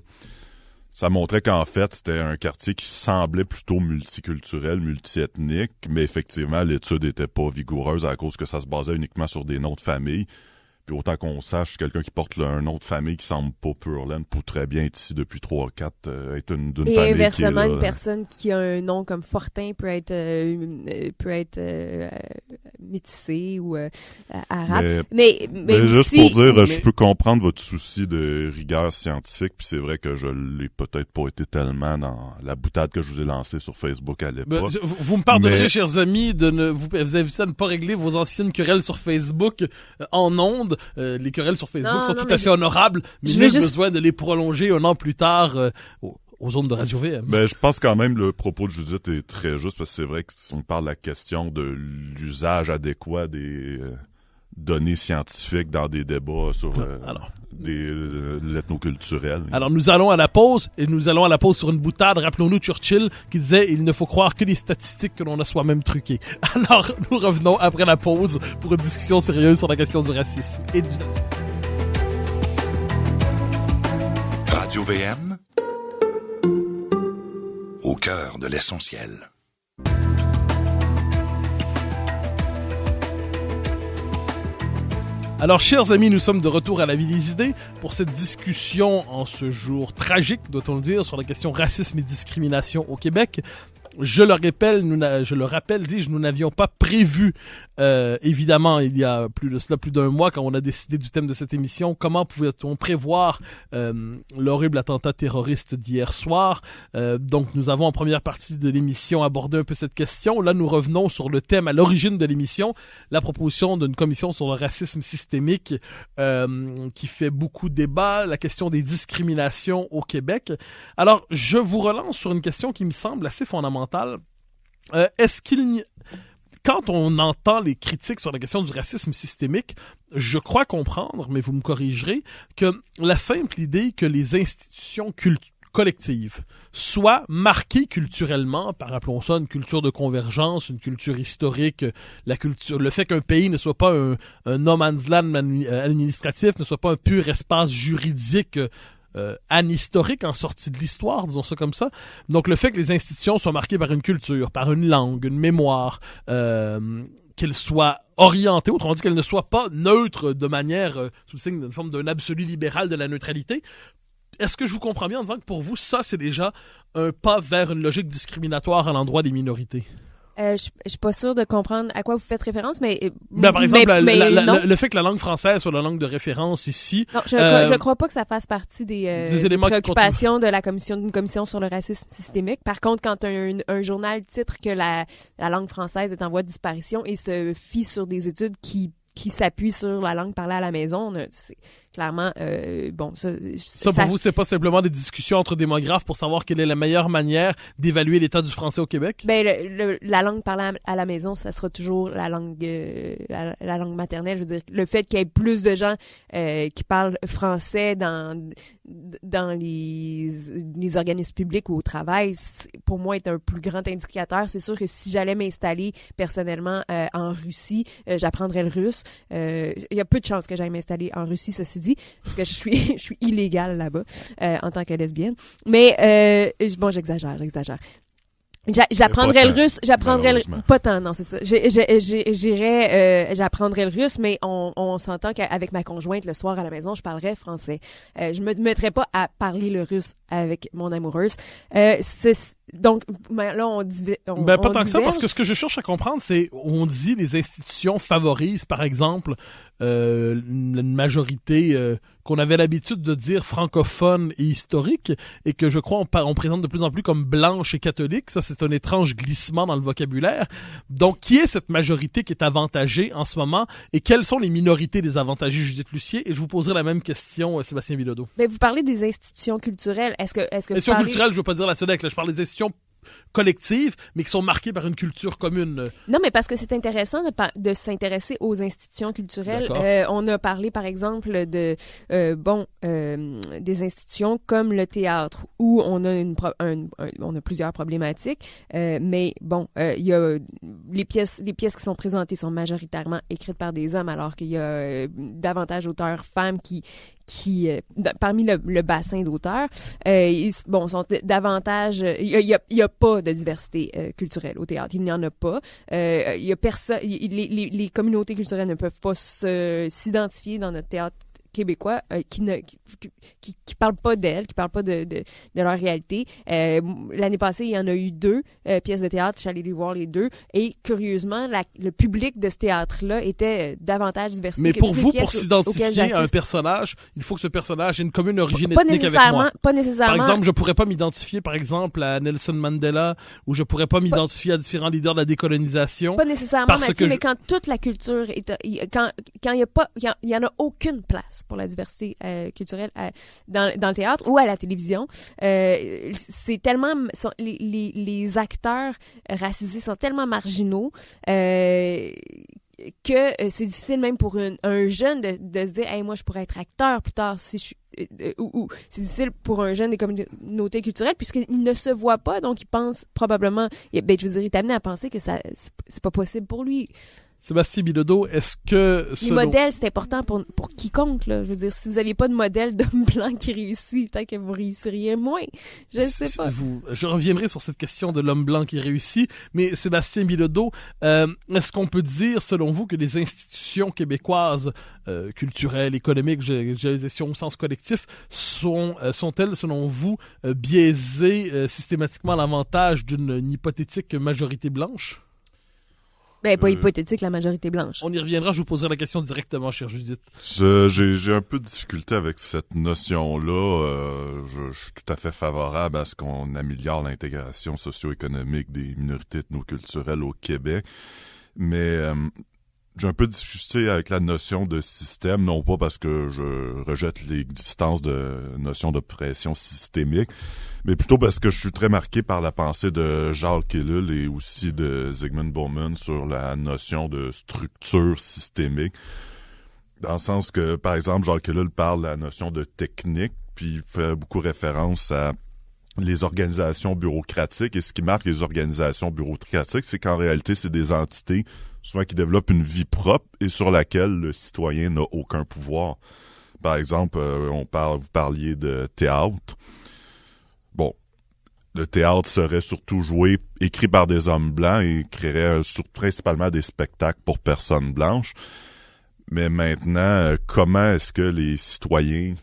ça montrait qu'en fait, c'était un quartier qui semblait plutôt multiculturel, multiethnique, mais effectivement, l'étude était pas vigoureuse à cause que ça se basait uniquement sur des noms de famille. Puis autant qu'on sache, quelqu'un qui porte un nom de famille qui semble pas pur laine peut très bien être ici depuis 3 ou 4, être d'une famille qui est là. Et inversement, une personne qui a un nom comme Fortin peut être métissé ou arabe. Mais juste pour dire, je peux comprendre votre souci de rigueur scientifique, puis c'est vrai que je l'ai peut-être pas été tellement dans la boutade que je vous ai lancée sur Facebook à l'époque. Vous me pardonnerez, chers amis, de vous inviter à ne pas régler vos anciennes querelles sur Facebook en ondes. Les querelles sur Facebook sont tout à fait honorables, mais j'ai besoin de les prolonger un an plus tard aux ondes de Radio VM. Je pense quand même le propos de Judith est très juste, parce que c'est vrai que si on parle de la question de l'usage adéquat des données scientifiques dans des débats sur l'ethnoculturel. Alors nous allons à la pause, et nous allons à la pause sur une boutade. Rappelons-nous Churchill qui disait « Il ne faut croire que les statistiques que l'on a soi-même truquées ». Alors nous revenons après la pause pour une discussion sérieuse sur la question du racisme et du... Radio VM, au cœur de l'essentiel. Alors, chers amis, nous sommes de retour à la Vie des idées pour cette discussion en ce jour tragique, doit-on le dire, sur la question racisme et discrimination au Québec. Je le rappelle, nous n'avions pas prévu, évidemment, il y a plus d'un mois, quand on a décidé du thème de cette émission, comment pouvait-on prévoir l'horrible attentat terroriste d'hier soir. Donc, nous avons en première partie de l'émission abordé un peu cette question. Là, nous revenons sur le thème à l'origine de l'émission, la proposition d'une commission sur le racisme systémique qui fait beaucoup de débat, la question des discriminations au Québec. Alors, je vous relance sur une question qui me semble assez fondamentale. Quand on entend les critiques sur la question du racisme systémique, je crois comprendre, mais vous me corrigerez, que la simple idée que les institutions collectives soient marquées culturellement par, appelons ça, une culture de convergence, une culture historique, le fait qu'un pays ne soit pas un no man's land administratif, ne soit pas un pur espace juridique anhistorique, en sortie de l'histoire, disons ça comme ça. Donc le fait que les institutions soient marquées par une culture, par une langue, une mémoire, qu'elles soient orientées, autrement dit qu'elles ne soient pas neutres de manière, sous le signe d'une forme d'un absolu libéral de la neutralité. Est-ce que je vous comprends bien en disant que pour vous, ça, c'est déjà un pas vers une logique discriminatoire à l'endroit des minorités? Je suis pas sûre de comprendre à quoi vous faites référence, mais... par exemple, le fait que la langue française soit la langue de référence ici... Non, je crois pas que ça fasse partie des éléments préoccupations de la d'une commission sur le racisme systémique. Par contre, quand un journal titre que la langue française est en voie de disparition et se fie sur des études qui s'appuient sur la langue parlée à la maison, c'est clairement, Ça, pour vous, c'est pas simplement des discussions entre démographes pour savoir quelle est la meilleure manière d'évaluer l'état du français au Québec? La langue parlée à la maison, ça sera toujours la langue maternelle. Je veux dire, le fait qu'il y ait plus de gens qui parlent français dans les organismes publics ou au travail, pour moi, est un plus grand indicateur. C'est sûr que si j'allais m'installer personnellement en Russie, j'apprendrais le russe. Il y a peu de chances que j'aille m'installer en Russie, ceci dit, parce que je suis illégale là-bas en tant que lesbienne. Mais bon, j'exagère. J'apprendrais le russe, pas tant, non, c'est ça. J'apprendrais le russe, mais on s'entend qu'avec ma conjointe, le soir à la maison, je parlerais français. Je me mettrais pas à parler le russe avec mon amoureuse. Donc, là, on dit... pas tant que ça, parce que ce que je cherche à comprendre, c'est, on dit les institutions favorisent, par exemple, une majorité qu'on avait l'habitude de dire francophone et historique, et que je crois on présente de plus en plus comme blanche et catholique. Ça, c'est un étrange glissement dans le vocabulaire. Donc, qui est cette majorité qui est avantagée en ce moment, et quelles sont les minorités désavantagées, Judith Lucier? Et je vous poserai la même question, Sébastien Bilodeau. Mais vous parlez des institutions culturelles. Est-ce que institutions culturelles, je veux pas dire la SODEC, là, je parle des institutions collectives, mais qui sont marquées par une culture commune. Non, mais parce que c'est intéressant de s'intéresser aux institutions culturelles. On a parlé, par exemple, des institutions comme le théâtre, où on a on a plusieurs problématiques, mais bon, il y a les pièces qui sont présentées sont majoritairement écrites par des hommes, alors qu'il y a davantage d'auteurs femmes qui parmi le bassin d'auteurs, sont davantage... Il y a pas de diversité culturelle au théâtre. Il n'y en a pas. Il y a personne... Les communautés culturelles ne peuvent pas s'identifier dans notre théâtre québécois qui parlent pas d'elles, qui parlent pas de leur réalité. L'année passée, il y en a eu 2 pièces de théâtre. Je suis allée les voir les 2. Et curieusement, le public de ce théâtre-là était davantage diversifié. Mais pour vous, pour s'identifier à un personnage, il faut que ce personnage ait une commune origine ethnique avec moi. Pas nécessairement. Par exemple, je pourrais pas m'identifier, par exemple, à Nelson Mandela, ou je pourrais pas m'identifier à différents leaders de la décolonisation. Pas nécessairement, Mathieu, mais quand toute la culture est... Quand il y en a aucune place pour la diversité culturelle dans le théâtre ou à la télévision. C'est tellement... les acteurs racisés sont tellement marginaux que c'est difficile même pour un jeune de se dire « Hey, moi, je pourrais être acteur plus tard si je suis... » ou c'est difficile pour un jeune des communautés culturelles puisqu'il ne se voit pas, donc il pense probablement... je veux dire, il est amené à penser que c'est pas possible pour lui. Sébastien Bilodeau, est-ce que... Les modèles, c'est important pour quiconque, là. Je veux dire, si vous n'aviez pas de modèle d'homme blanc qui réussit, peut-être que vous réussiriez moins. Je ne sais pas. Je reviendrai sur cette question de l'homme blanc qui réussit, mais Sébastien Bilodeau, est-ce qu'on peut dire, selon vous, que les institutions québécoises culturelles, économiques, au sens collectif, sont-elles, selon vous, biaisées systématiquement à l'avantage d'une hypothétique majorité blanche? Pas hypothétique, la majorité blanche. On y reviendra, je vous poserai la question directement, chère Judith. J'ai un peu de difficulté avec cette notion-là. Je suis tout à fait favorable à ce qu'on améliore l'intégration socio-économique des minorités ethnoculturelles au Québec. Mais j'ai un peu de difficulté avec la notion de système, non pas parce que je rejette l'existence de notion de pression systémique, mais plutôt parce que je suis très marqué par la pensée de Jacques Ellul et aussi de Zygmunt Bauman sur la notion de structure systémique. Dans le sens que, par exemple, Jacques Ellul parle de la notion de technique, puis il fait beaucoup référence à les organisations bureaucratiques. Et ce qui marque les organisations bureaucratiques, c'est qu'en réalité, c'est des entités souvent qui développent une vie propre et sur laquelle le citoyen n'a aucun pouvoir. Par exemple, vous parliez de théâtre. Bon, le théâtre serait surtout écrit par des hommes blancs et créerait principalement des spectacles pour personnes blanches. Mais maintenant, comment est-ce que les citoyens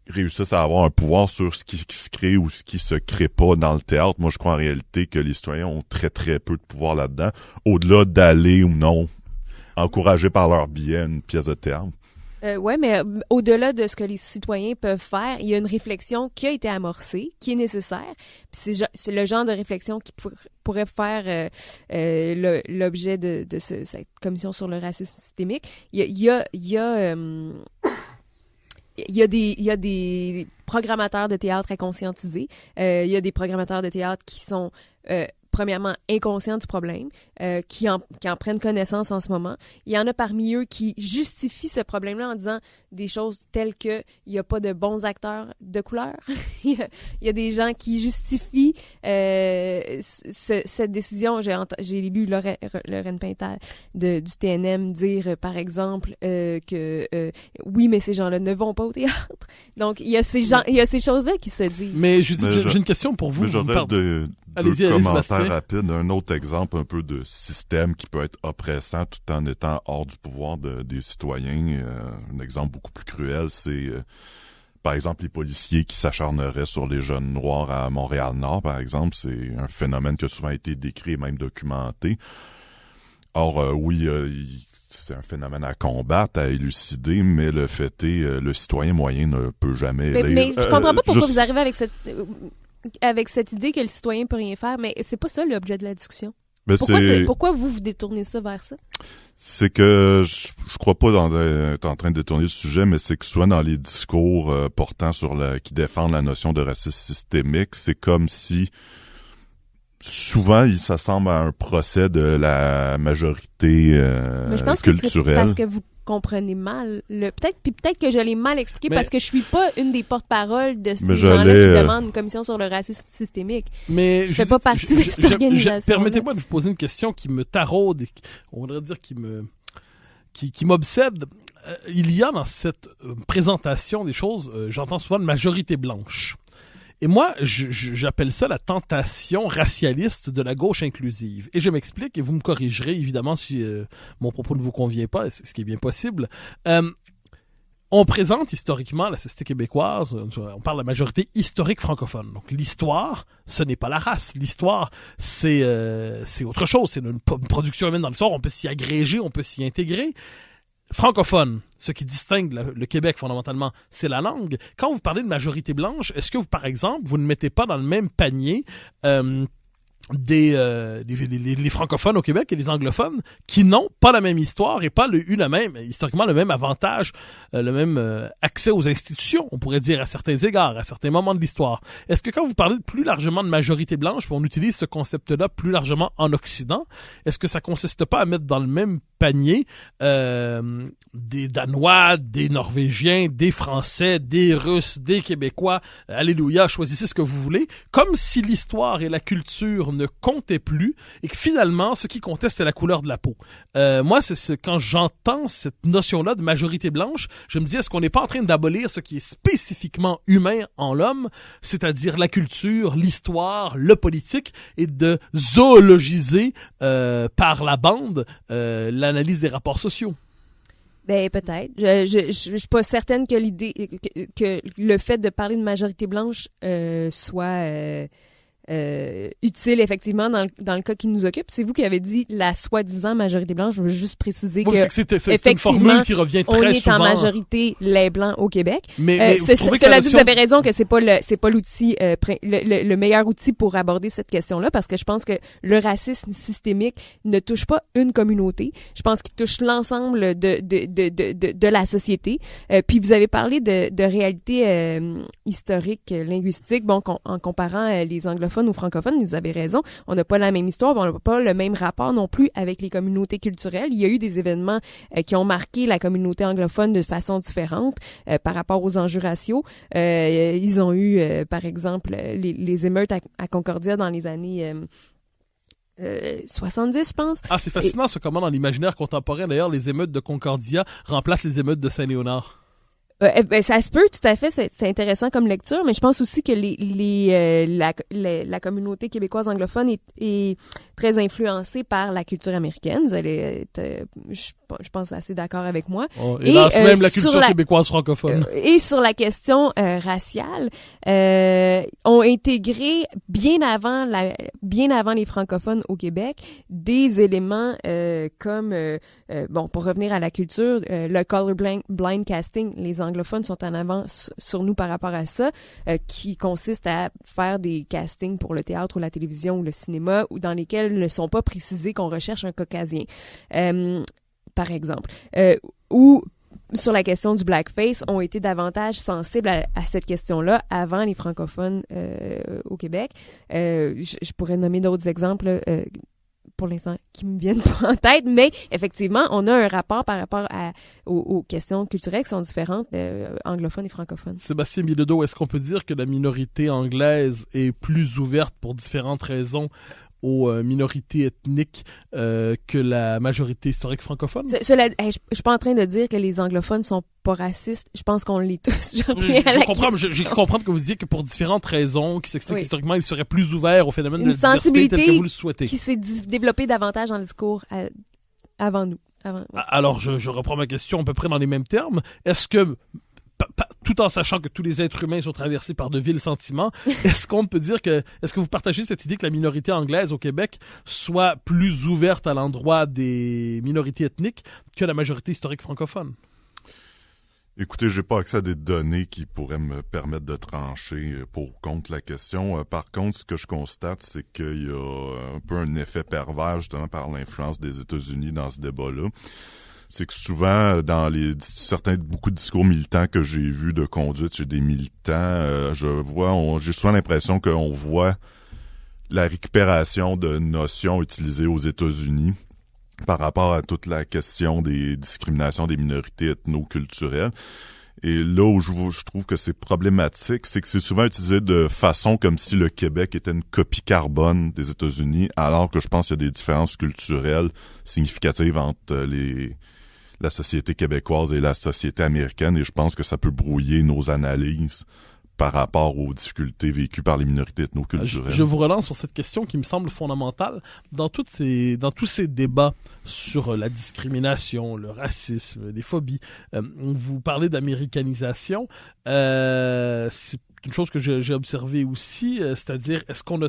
réussissent à avoir un pouvoir sur ce qui se crée ou ce qui se crée pas dans le théâtre? Moi, je crois en réalité que les citoyens ont très, très peu de pouvoir là-dedans, au-delà d'aller ou non encouragés par leur biais une pièce de théâtre. Ouais, mais au-delà de ce que les citoyens peuvent faire, il y a une réflexion qui a été amorcée, qui est nécessaire. Puis c'est le genre de réflexion qui pourrait faire l'objet de cette commission sur le racisme systémique. Il y a des programmateurs de théâtre à conscientiser. Il y a des programmateurs de théâtre qui sont premièrement inconscients du problème, qui en prennent connaissance en ce moment. Il y en a parmi eux qui justifient ce problème-là en disant des choses telles que il n'y a pas de bons acteurs de couleur. Il y a des gens qui justifient cette décision. J'ai lu Lorraine Pintal du TNM dire, par exemple, que oui, mais ces gens-là ne vont pas au théâtre. Donc, il y a ces choses-là qui se disent. Mais j'ai une question pour vous. J'aurais deux commentaires rapides. Un autre exemple un peu de système qui peut être oppressant tout en étant hors du pouvoir des citoyens. Un exemple beaucoup plus cruel, c'est par exemple les policiers qui s'acharneraient sur les jeunes noirs à Montréal-Nord, par exemple. C'est un phénomène qui a souvent été décrit et même documenté. Or, oui, c'est un phénomène à combattre, à élucider, mais le fait est, le citoyen moyen ne peut jamais mais je comprends pas pourquoi vous arrivez avec cette idée que le citoyen peut rien faire, mais c'est pas ça l'objet de la discussion. Pourquoi vous détournez ça vers ça? C'est que je crois pas être en train de détourner le sujet, mais c'est que souvent dans les discours portant qui défendent la notion de racisme systémique, c'est comme si souvent il s'assemble à un procès de la majorité mais je pense culturelle. Que c'est parce que vous comprenez mal peut-être que je l'ai mal expliqué parce que je suis pas une des porte-paroles de ces gens-là qui demandent une commission sur le racisme systémique. Mais je fais pas partie de cette organisation. Permettez-moi de vous poser une question qui me taraude et on voudrait dire qui m'obsède. Il y a dans cette présentation des choses, j'entends souvent une majorité blanche. Et moi, j'appelle ça la tentation racialiste de la gauche inclusive. Et je m'explique, et vous me corrigerez évidemment si mon propos ne vous convient pas, ce qui est bien possible. On présente historiquement la société québécoise, on parle de la majorité historique francophone. Donc l'histoire, ce n'est pas la race. L'histoire, c'est autre chose. C'est une production humaine dans l'histoire. On peut s'y agréger, on peut s'y intégrer. Francophone, ce qui distingue le Québec fondamentalement, c'est la langue. Quand vous parlez de majorité blanche, est-ce que vous, par exemple, vous ne mettez pas dans le même panier les francophones au Québec et les anglophones qui n'ont pas la même histoire et pas historiquement le même avantage, le même accès aux institutions, on pourrait dire à certains égards, à certains moments de l'histoire. Est-ce que quand vous parlez plus largement de majorité blanche, puis on utilise ce concept-là plus largement en Occident, est-ce que ça consiste pas à mettre dans le même panier des Danois, des Norvégiens, des Français, des Russes, des Québécois, alléluia, choisissez ce que vous voulez, comme si l'histoire et la culture ne comptaient plus et que finalement, ce qui comptait, c'était la couleur de la peau. Moi, quand j'entends cette notion-là de majorité blanche, je me dis, est-ce qu'on n'est pas en train d'abolir ce qui est spécifiquement humain en l'homme, c'est-à-dire la culture, l'histoire, le politique, et de zoologiser par la bande l'analyse des rapports sociaux? Ben peut-être. Je suis pas certaine que l'idée que le fait de parler de majorité blanche soit utile effectivement dans le cas qui nous occupe. C'est vous qui avez dit la soi-disant majorité blanche. Je veux juste préciser que c'est une formule qui revient très souvent. On est en majorité les blancs au Québec. Mais cela dit, vous avez raison que c'est pas l'outil le meilleur outil pour aborder cette question-là, parce que je pense que le racisme systémique ne touche pas une communauté. Je pense qu'il touche l'ensemble de la société. Puis vous avez parlé de réalité historique, linguistique. Bon, en comparant les anglophones aux francophones, vous avez raison. On n'a pas la même histoire, on n'a pas le même rapport non plus avec les communautés culturelles. Il y a eu des événements qui ont marqué la communauté anglophone de façon différente par rapport aux enjeux raciaux. Ils ont eu, par exemple, les émeutes à Concordia dans les années 70, je pense. Ah, c'est fascinant comment dans l'imaginaire contemporain, d'ailleurs, les émeutes de Concordia remplacent les émeutes de Saint-Léonard. Ça se peut, tout à fait, c'est intéressant comme lecture, mais je pense aussi que la communauté québécoise anglophone est très influencée par la culture américaine. Vous allez être, je pense, assez d'accord avec moi. Oh, et là, c'est même la culture québécoise francophone. Et sur la question raciale, ont intégré bien avant les francophones au Québec des éléments comme pour revenir à la culture, le colorblind casting. Les anglophones sont en avance sur nous par rapport à ça, qui consiste à faire des castings pour le théâtre ou la télévision ou le cinéma, ou dans lesquels ne sont pas précisés qu'on recherche un caucasien, par exemple. Ou sur la question du blackface, ont été davantage sensibles à cette question-là avant les francophones au Québec. Je pourrais nommer d'autres exemples pour l'instant qui me viennent pas en tête, mais effectivement, on a un rapport par rapport aux questions culturelles qui sont différentes, anglophones et francophones. Sébastien Bilodeau, est-ce qu'on peut dire que la minorité anglaise est plus ouverte pour différentes raisons aux minorités ethniques que la majorité historique francophone? Je suis pas en train de dire que les anglophones sont pas racistes. Je pense qu'on l'est tous. Je comprends que vous disiez que pour différentes raisons qui s'expliquent historiquement, ils seraient plus ouverts au phénomène de la diversité tel que vous le souhaitez. Qui s'est développée davantage dans le discours avant nous. Alors, je reprends ma question à peu près dans les mêmes termes. Est-ce que tout en sachant que tous les êtres humains sont traversés par de vils sentiments, est-ce que vous partagez cette idée que la minorité anglaise au Québec soit plus ouverte à l'endroit des minorités ethniques que la majorité historique francophone? Écoutez, j'ai pas accès à des données qui pourraient me permettre de trancher pour ou contre la question. Par contre, ce que je constate, c'est qu'il y a un peu un effet pervers justement par l'influence des États-Unis dans ce débat-là. C'est que souvent, dans beaucoup de discours militants que j'ai vus de conduite chez des militants, j'ai souvent l'impression qu'on voit la récupération de notions utilisées aux États-Unis par rapport à toute la question des discriminations des minorités ethno-culturelles. Et là où je trouve que c'est problématique, c'est que c'est souvent utilisé de façon comme si le Québec était une copie carbone des États-Unis, alors que je pense qu'il y a des différences culturelles significatives entre la société québécoise et la société américaine, et je pense que ça peut brouiller nos analyses par rapport aux difficultés vécues par les minorités ethnoculturelles. Je vous relance sur cette question qui me semble fondamentale. Dans tous ces débats sur la discrimination, le racisme, les phobies, vous parlez d'américanisation. C'est une chose que j'ai observée aussi, c'est-à-dire est-ce qu'on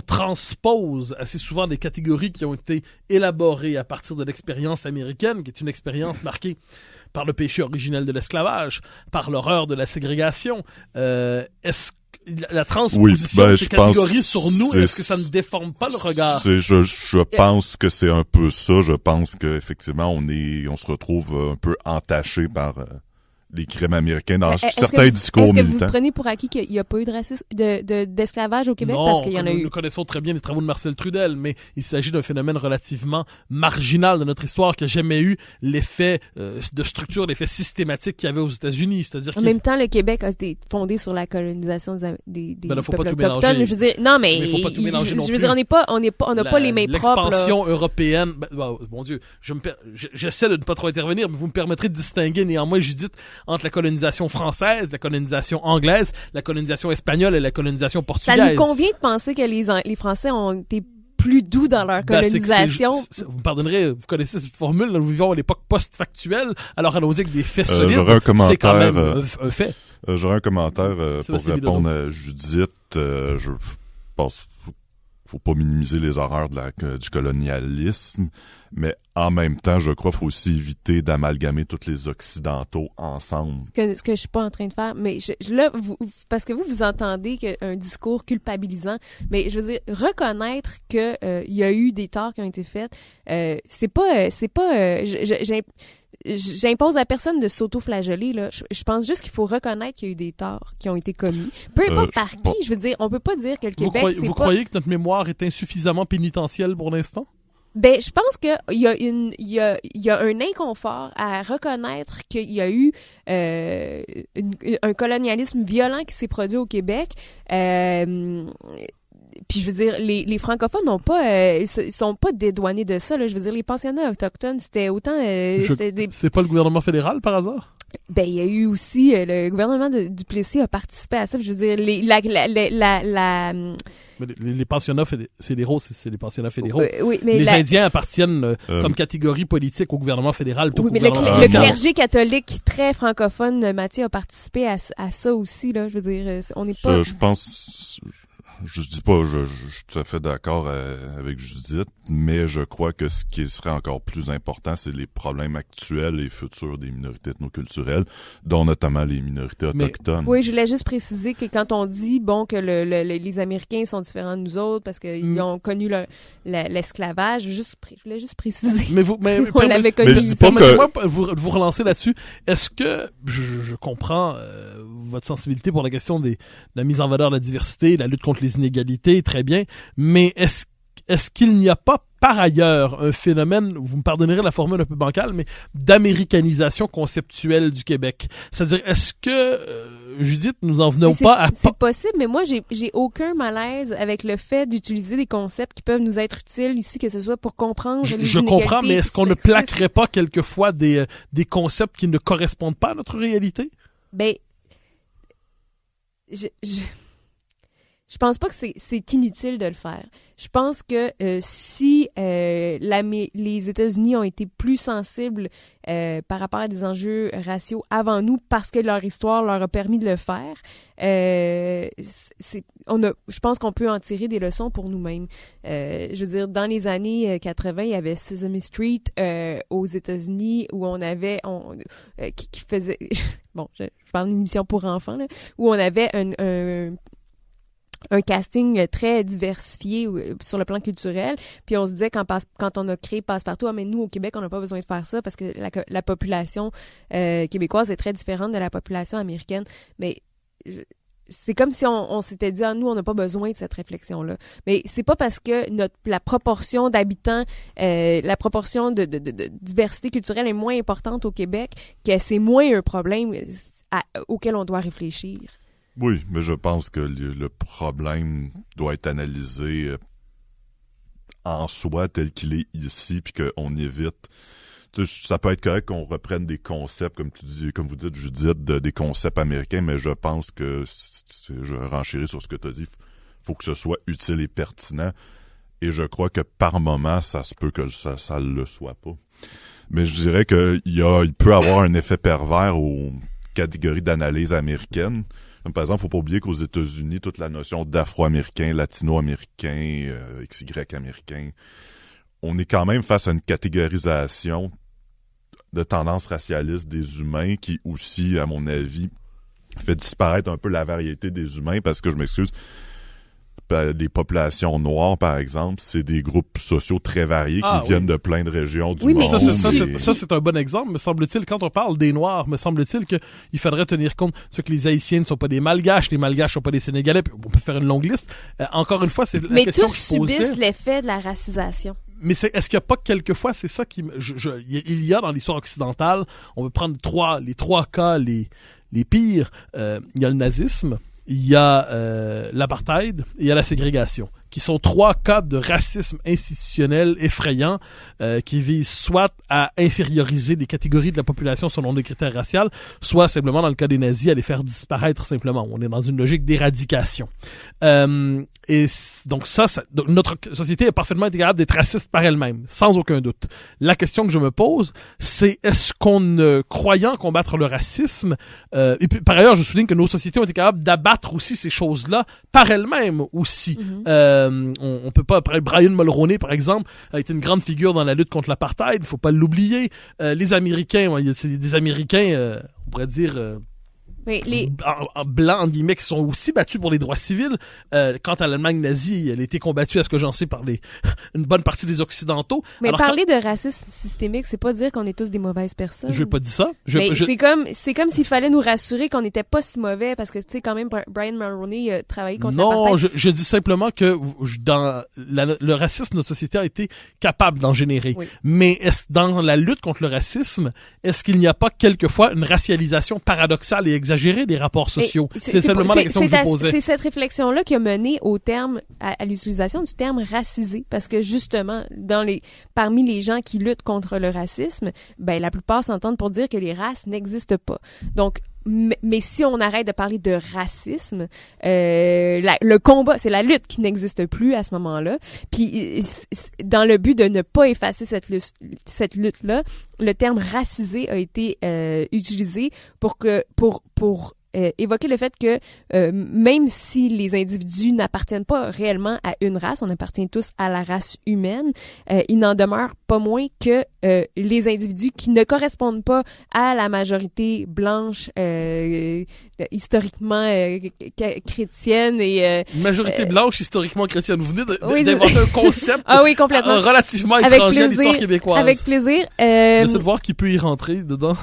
transpose assez souvent des catégories qui ont été élaborées à partir de l'expérience américaine, qui est une expérience marquée par le péché originel de l'esclavage, par l'horreur de la ségrégation. Est-ce que la transposition de ces catégories sur nous, est-ce que ça ne déforme pas le regard? Je pense que c'est un peu ça. Je pense qu'effectivement, on se retrouve un peu entaché par les crimes américains dans certains discours militants. Est-ce que vous prenez pour acquis qu'il n'y a pas eu de racisme, d'esclavage au Québec? Non, parce qu'il y en a eu. Nous connaissons très bien les travaux de Marcel Trudel, mais il s'agit d'un phénomène relativement marginal de notre histoire qui n'a jamais eu l'effet de structure, l'effet systématique qu'il y avait aux États-Unis. C'est-à-dire en même temps, le Québec a été fondé sur la colonisation des peuples autochtones. Je veux dire, non, mais faut pas tout mélanger non plus. Je veux dire, on n'a pas les mains propres. L'expansion européenne, mon Dieu, j'essaie de ne pas trop intervenir, mais vous me permettrez de distinguer néanmoins, Judith, entre la colonisation française, la colonisation anglaise, la colonisation espagnole et la colonisation portugaise. Ça nous convient de penser que les Français ont été plus doux dans leur colonisation. Vous me pardonnerez, vous connaissez cette formule, nous vivons à l'époque post-factuelle, alors allons dire que des faits solides, c'est quand même un fait. J'aurais un commentaire pour répondre à Judith. Je pense faut pas minimiser les horreurs du colonialisme, mais en même temps, je crois qu'il faut aussi éviter d'amalgamer tous les Occidentaux ensemble. Ce que je suis pas en train de faire, mais là, parce que vous entendez un discours culpabilisant, mais je veux dire, reconnaître que il y a eu des torts qui ont été faits, j'impose à personne de s'auto-flageller, là. Je pense juste qu'il faut reconnaître qu'il y a eu des torts qui ont été commis. Peu importe par qui, je veux dire, on peut pas dire que le Québec, vous croyez que notre mémoire est insuffisamment pénitentielle pour l'instant? Ben, je pense que il y a un inconfort à reconnaître qu'il y a eu un colonialisme violent qui s'est produit au Québec. Puis je veux dire, les francophones sont pas dédouanés de ça, là. Je veux dire, les pensionnats autochtones, c'était autant c'est pas le gouvernement fédéral par hasard? Ben, il y a eu aussi, le gouvernement de Duplessis a participé à ça. Je veux dire, Les pensionnats fédéraux, c'est les pensionnats fédéraux. Oui, mais les Indiens appartiennent comme catégorie politique au gouvernement fédéral. Oui, mais le clergé catholique très francophone, Mathieu, a participé à ça aussi, là. Je veux dire, on n'est pas... Je pense... Je dis pas, je suis tout à fait d'accord avec Judith, mais je crois que ce qui serait encore plus important, c'est les problèmes actuels et futurs des minorités ethnoculturelles, dont notamment les minorités autochtones. Oui, je voulais juste préciser que quand on dit, bon, que les Américains sont différents de nous autres parce qu'ils ont connu l'esclavage, je voulais juste préciser. Mais on l'avait connu. Permettez-moi vous relancer là-dessus. Est-ce que, je comprends votre sensibilité pour la question de la mise en valeur de la diversité, la lutte contre les inégalités, très bien, mais est-ce qu'il n'y a pas par ailleurs un phénomène, vous me pardonnerez la formule un peu bancale, mais d'américanisation conceptuelle du Québec? C'est-à-dire, est-ce que, Judith, nous en venons pas à... C'est possible, mais moi, j'ai aucun malaise avec le fait d'utiliser des concepts qui peuvent nous être utiles ici, que ce soit pour comprendre les inégalités. Je comprends, mais est-ce qu'on ne plaquerait pas quelquefois des concepts qui ne correspondent pas à notre réalité? Ben, je pense pas que c'est inutile de le faire. Je pense que si les États-Unis ont été plus sensibles par rapport à des enjeux raciaux avant nous parce que leur histoire leur a permis de le faire, je pense qu'on peut en tirer des leçons pour nous-mêmes. Je veux dire, dans les années 80, il y avait Sesame Street aux États-Unis où on avait qui faisait bon, je parle d'une émission pour enfants là, où on avait un casting très diversifié sur le plan culturel, puis on se disait quand on a créé Passe-Partout, mais nous au Québec on n'a pas besoin de faire ça parce que la population québécoise est très différente de la population américaine, mais c'est comme si on s'était dit nous on n'a pas besoin de cette réflexion là, mais c'est pas parce que la proportion d'habitants, la proportion de diversité culturelle est moins importante au Québec que c'est moins un problème auquel on doit réfléchir. Oui, mais je pense que le problème doit être analysé en soi tel qu'il est ici, puis qu'on évite. Tu sais, ça peut être correct qu'on reprenne des concepts, comme vous dites, Judith, des concepts américains, mais je pense que, je renchéris sur ce que tu as dit, faut que ce soit utile et pertinent. Et je crois que par moment, ça se peut que ça le soit pas. Mais je dirais il peut avoir un effet pervers aux catégories d'analyse américaines. Par exemple, faut pas oublier qu'aux États-Unis, toute la notion d'afro-américain, latino-américain, XY-américain, on est quand même face à une catégorisation de tendance racialiste des humains qui aussi, à mon avis, fait disparaître un peu la variété des humains parce que, je m'excuse, des populations noires, par exemple, c'est des groupes sociaux très variés qui viennent de plein de régions du monde. Ça, c'est un bon exemple. Me semble-t-il, quand on parle des Noirs, me semble-t-il qu'il faudrait tenir compte que les Haïtiens ne sont pas des Malgaches, les Malgaches ne sont pas des Sénégalais. On peut faire une longue liste. Encore une fois, c'est la question que je posais. Mais tous subissent l'effet de la racisation. Mais est-ce qu'il n'y a pas quelquefois, c'est ça qui... il y a dans l'histoire occidentale, on veut prendre les trois cas les pires. Il y a le nazisme, il y a l'apartheid et il y a la ségrégation, qui sont trois cas de racisme institutionnel effrayants qui visent soit à inférioriser des catégories de la population selon des critères raciaux, soit simplement, dans le cas des nazis, à les faire disparaître simplement. On est dans une logique d'éradication. Et donc notre société est parfaitement capable d'être raciste par elle-même, sans aucun doute. La question que je me pose, c'est est-ce qu'on, croyant combattre le racisme, et puis par ailleurs, je souligne que nos sociétés ont été capables d'abattre aussi ces choses-là par elles-mêmes aussi. On peut pas... Brian Mulroney, par exemple, a été une grande figure dans la lutte contre l'apartheid, il faut pas l'oublier. Les Américains, c'est des Américains, on pourrait dire... en blanc, en guillemets, qui sont aussi battus pour les droits civils. Quant à l'Allemagne nazie, elle a été combattue, à ce que j'en sais, par une bonne partie des Occidentaux. Mais parler de racisme systémique, c'est pas dire qu'on est tous des mauvaises personnes. Je n'ai pas dit ça. C'est comme s'il fallait nous rassurer qu'on n'était pas si mauvais, parce que, tu sais, quand même, Brian Mulroney a travaillé contre l'apartheid. Non, je dis simplement que dans le racisme, notre société a été capable d'en générer. Oui. Mais dans la lutte contre le racisme, est-ce qu'il n'y a pas quelquefois une racialisation paradoxale et exagérée exagéré des rapports sociaux. C'est simplement la question que je posais. C'est cette réflexion-là qui a mené au terme, à l'utilisation du terme racisé, parce que justement, parmi les gens qui luttent contre le racisme, ben la plupart s'entendent pour dire que les races n'existent pas. Donc, mais si on arrête de parler de racisme, le combat, c'est la lutte qui n'existe plus à ce moment-là. Puis, dans le but de ne pas effacer cette lutte-là, le terme racisé a été utilisé pour évoquer le fait que même si les individus n'appartiennent pas réellement à une race, on appartient tous à la race humaine, il n'en demeure pas moins que les individus qui ne correspondent pas à la majorité blanche historiquement chrétienne et majorité blanche historiquement chrétienne. Vous venez d'inventer un concept complètement relativement étranger à l'histoire québécoise. Avec plaisir. J'essaie de voir qui peut y rentrer dedans.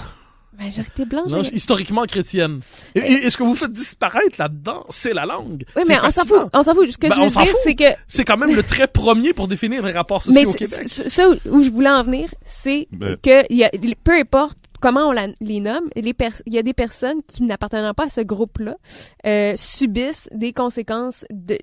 Majorité blanche. Historiquement chrétienne. Et ce que vous faites disparaître là-dedans, c'est la langue. Oui, mais on s'en fout. Ce que je veux dire, c'est que... C'est quand même le trait premier pour définir les rapports sociaux au Québec. Ça où je voulais en venir, c'est que peu importe comment on les nomme, il y a des personnes qui n'appartenant pas à ce groupe-là subissent des conséquences des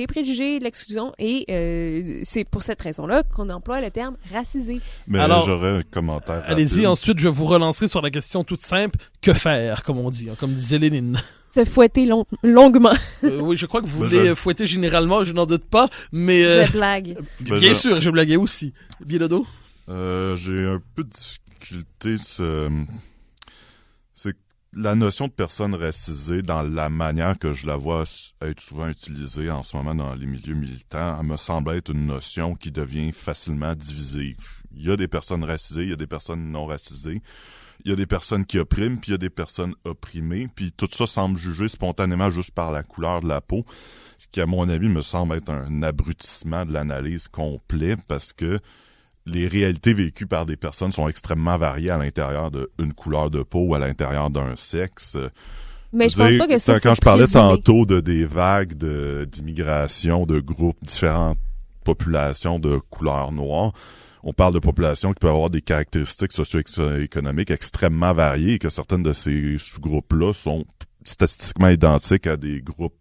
préjugés, de l'exclusion, et c'est pour cette raison-là qu'on emploie le terme racisé. Mais alors, j'aurais un commentaire. Allez-y, ensuite je vous relancerai sur la question toute simple, que faire, comme on dit, comme disait Lénine. Se fouetter longuement. Oui, je crois que vous voulez fouetter généralement, je n'en doute pas, mais... Je blague. Bien sûr, je blaguais aussi. Bilodeau? J'ai un peu de difficulté, c'est la notion de personne racisée dans la manière que je la vois être souvent utilisée en ce moment dans les milieux militants, elle me semble être une notion qui devient facilement divisive. Il y a des personnes racisées, il y a des personnes non racisées, il y a des personnes qui oppriment, puis il y a des personnes opprimées, puis tout ça semble jugé spontanément juste par la couleur de la peau, ce qui à mon avis me semble être un abrutissement de l'analyse complet, parce que les réalités vécues par des personnes sont extrêmement variées à l'intérieur d'une couleur de peau ou à l'intérieur d'un sexe. Mais je pense pas que ça, quand je parlais tantôt des vagues d'immigration de groupes, différentes populations de couleur noire, on parle de populations qui peuvent avoir des caractéristiques socio-économiques extrêmement variées et que certaines de ces sous-groupes-là sont statistiquement identiques à des groupes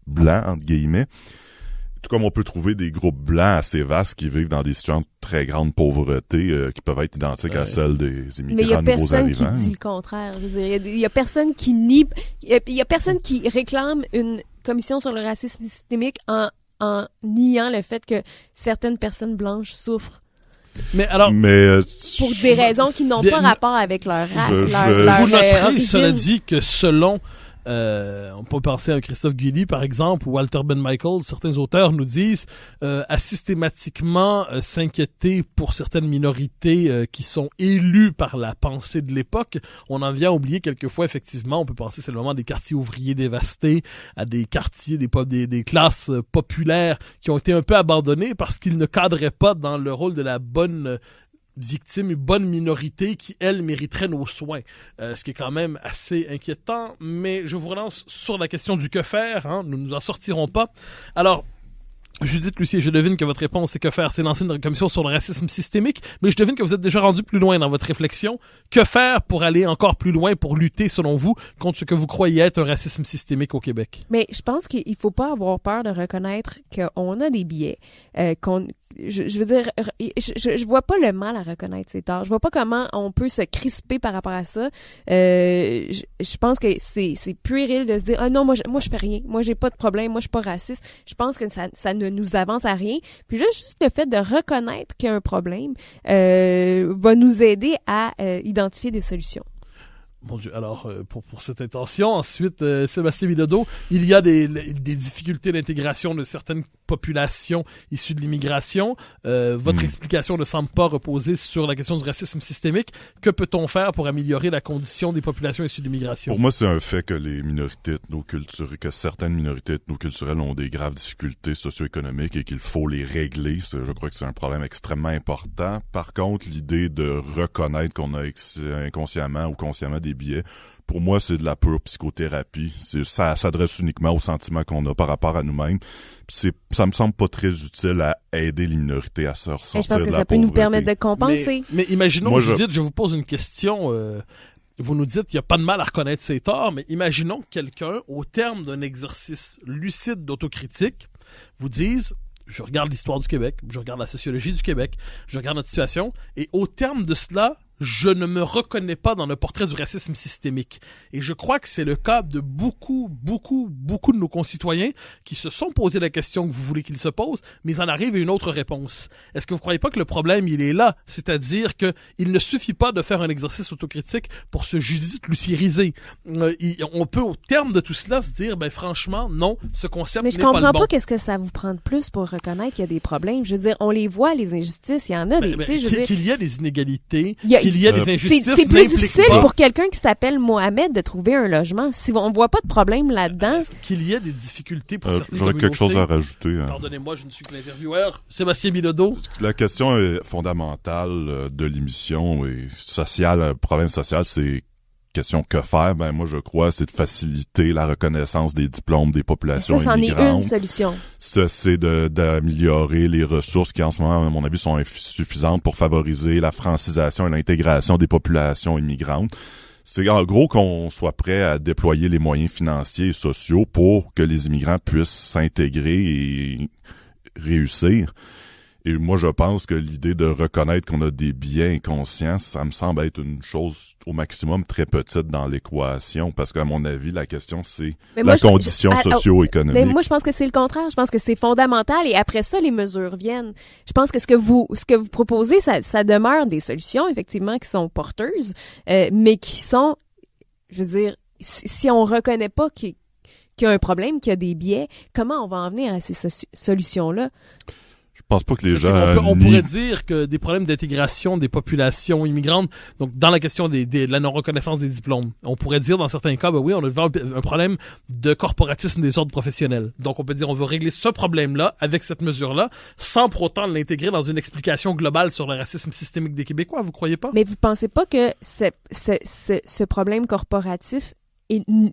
blancs, entre guillemets. Tout comme on peut trouver des groupes blancs assez vastes qui vivent dans des situations de très grande pauvreté qui peuvent être identiques à celles des immigrants nouveaux arrivants. Mais il y a personne qui dit le contraire. Je veux dire, il y a personne qui nie... Il y a personne qui réclame une commission sur le racisme systémique en niant le fait que certaines personnes blanches souffrent. Mais alors, pour des raisons qui n'ont pas rapport avec leur race, vous noterez, origine. Cela dit que selon... on peut penser à Christophe Guilly, par exemple, ou Walter Ben Michael. Certains auteurs nous disent à systématiquement s'inquiéter pour certaines minorités qui sont élues par la pensée de l'époque. On en vient à oublier quelquefois, effectivement, on peut penser seulement à des quartiers ouvriers dévastés, à des quartiers, des classes populaires qui ont été un peu abandonnées parce qu'ils ne cadraient pas dans le rôle de la bonne victime, une bonne minorité qui, elle, mériterait nos soins. Ce qui est quand même assez inquiétant, mais je vous relance sur la question du que faire, hein, nous ne nous en sortirons pas. Alors, Judith Lucier, je devine que votre réponse c'est que faire, c'est lancer une commission sur le racisme systémique, mais je devine que vous êtes déjà rendu plus loin dans votre réflexion. Que faire pour aller encore plus loin, pour lutter, selon vous, contre ce que vous croyez être un racisme systémique au Québec? Mais je pense qu'il faut pas avoir peur de reconnaître qu'on a des biais, je veux dire, je vois pas le mal à reconnaître ces torts. Je vois pas comment on peut se crisper par rapport à ça. Je pense que c'est puéril de se dire, ah non, moi je fais rien. Moi, j'ai pas de problème. Moi, je suis pas raciste. Je pense que ça ne nous avance à rien. Puis juste le fait de reconnaître qu'il y a un problème, va nous aider à identifier des solutions. Mon Dieu, alors, pour cette intention, ensuite, Sébastien Bilodeau, il y a des difficultés d'intégration de certaines populations issues de l'immigration. Votre explication ne semble pas reposer sur la question du racisme systémique. Que peut-on faire pour améliorer la condition des populations issues de l'immigration? Pour moi, c'est un fait que les minorités ethnoculturelles, que certaines minorités ethnoculturelles ont des graves difficultés socio-économiques et qu'il faut les régler. Je crois que c'est un problème extrêmement important. Par contre, l'idée de reconnaître qu'on a inconsciemment ou consciemment des biais, pour moi, c'est de la pure psychothérapie. Ça s'adresse uniquement aux sentiments qu'on a par rapport à nous-mêmes. Puis ça me semble pas très utile à aider les minorités à se ressortir de la pauvreté. Je pense que ça peut nous permettre de compenser. Mais imaginons, Judith, je vous pose une question vous nous dites qu'il n'y a pas de mal à reconnaître ses torts, mais imaginons que quelqu'un, au terme d'un exercice lucide d'autocritique, vous dise « Je regarde l'histoire du Québec, je regarde la sociologie du Québec, je regarde notre situation, et au terme de cela, je ne me reconnais pas dans le portrait du racisme systémique. » Et je crois que c'est le cas de beaucoup de nos concitoyens qui se sont posé la question que vous voulez qu'ils se posent, mais ils en arrivent à une autre réponse. Est-ce que vous croyez pas que le problème, il est là? C'est-à-dire que il ne suffit pas de faire un exercice autocritique pour se Judith luciériser. On peut, au terme de tout cela, se dire, ben franchement, non, ce concept n'est pas le bon. Mais je comprends pas qu'est-ce que ça vous prend de plus pour reconnaître qu'il y a des problèmes. Je veux dire, on les voit, les injustices, il y en a des... Qu'il y a des inégalités, qu'il y a des injustices, c'est plus difficile pour quelqu'un qui s'appelle Mohamed de trouver un logement. Si on voit pas de problème là-dedans... Qu'il y ait des difficultés pour certaines J'aurais quelque chose à rajouter. Pardonnez-moi, je ne suis que l'intervieweur. Sébastien Bilodeau. La question fondamentale de l'émission et sociale, problème social, c'est question que faire? Ben moi je crois c'est de faciliter la reconnaissance des diplômes des populations immigrantes. Ça, c'en est une solution. C'est d'améliorer les ressources qui en ce moment, à mon avis, sont insuffisantes pour favoriser la francisation et l'intégration des populations immigrantes. C'est en gros qu'on soit prêt à déployer les moyens financiers et sociaux pour que les immigrants puissent s'intégrer et réussir. Et moi, je pense que l'idée de reconnaître qu'on a des biais inconscients, ça me semble être une chose au maximum très petite dans l'équation, parce qu'à mon avis, la question, c'est la condition socio-économique. Mais moi, je pense que c'est le contraire. Je pense que c'est fondamental et après ça, les mesures viennent. Je pense que ce que vous proposez, ça demeure des solutions, effectivement, qui sont porteuses, mais qui sont, je veux dire, si on reconnaît pas qu'il y a un problème, qu'il y a des biais, comment on va en venir à ces solutions-là? Je pense pas que les gens... On pourrait dire que des problèmes d'intégration des populations immigrantes, donc dans la question de la non-reconnaissance des diplômes, on pourrait dire dans certains cas, ben oui, on a un problème de corporatisme des ordres professionnels. Donc on peut dire on veut régler ce problème-là avec cette mesure-là, sans pour autant l'intégrer dans une explication globale sur le racisme systémique des Québécois, vous croyez pas? Mais vous pensez pas que ce problème corporatif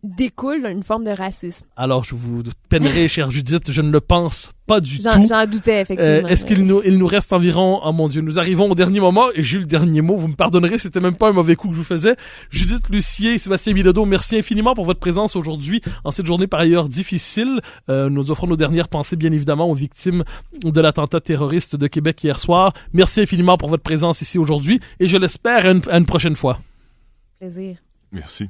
découle d'une forme de racisme? Alors, je vous peinerai, chère Judith, je ne le pense pas du tout. J'en doutais, effectivement. Est-ce qu'il nous reste environ... Oh mon Dieu, nous arrivons au dernier moment et j'ai eu le dernier mot. Vous me pardonnerez, c'était même pas un mauvais coup que je vous faisais. Judith Lucier, Sébastien Bilodeau, merci infiniment pour votre présence aujourd'hui en cette journée par ailleurs difficile. Nous offrons nos dernières pensées, bien évidemment, aux victimes de l'attentat terroriste de Québec hier soir. Merci infiniment pour votre présence ici aujourd'hui et je l'espère à une prochaine fois. Plaisir. Merci.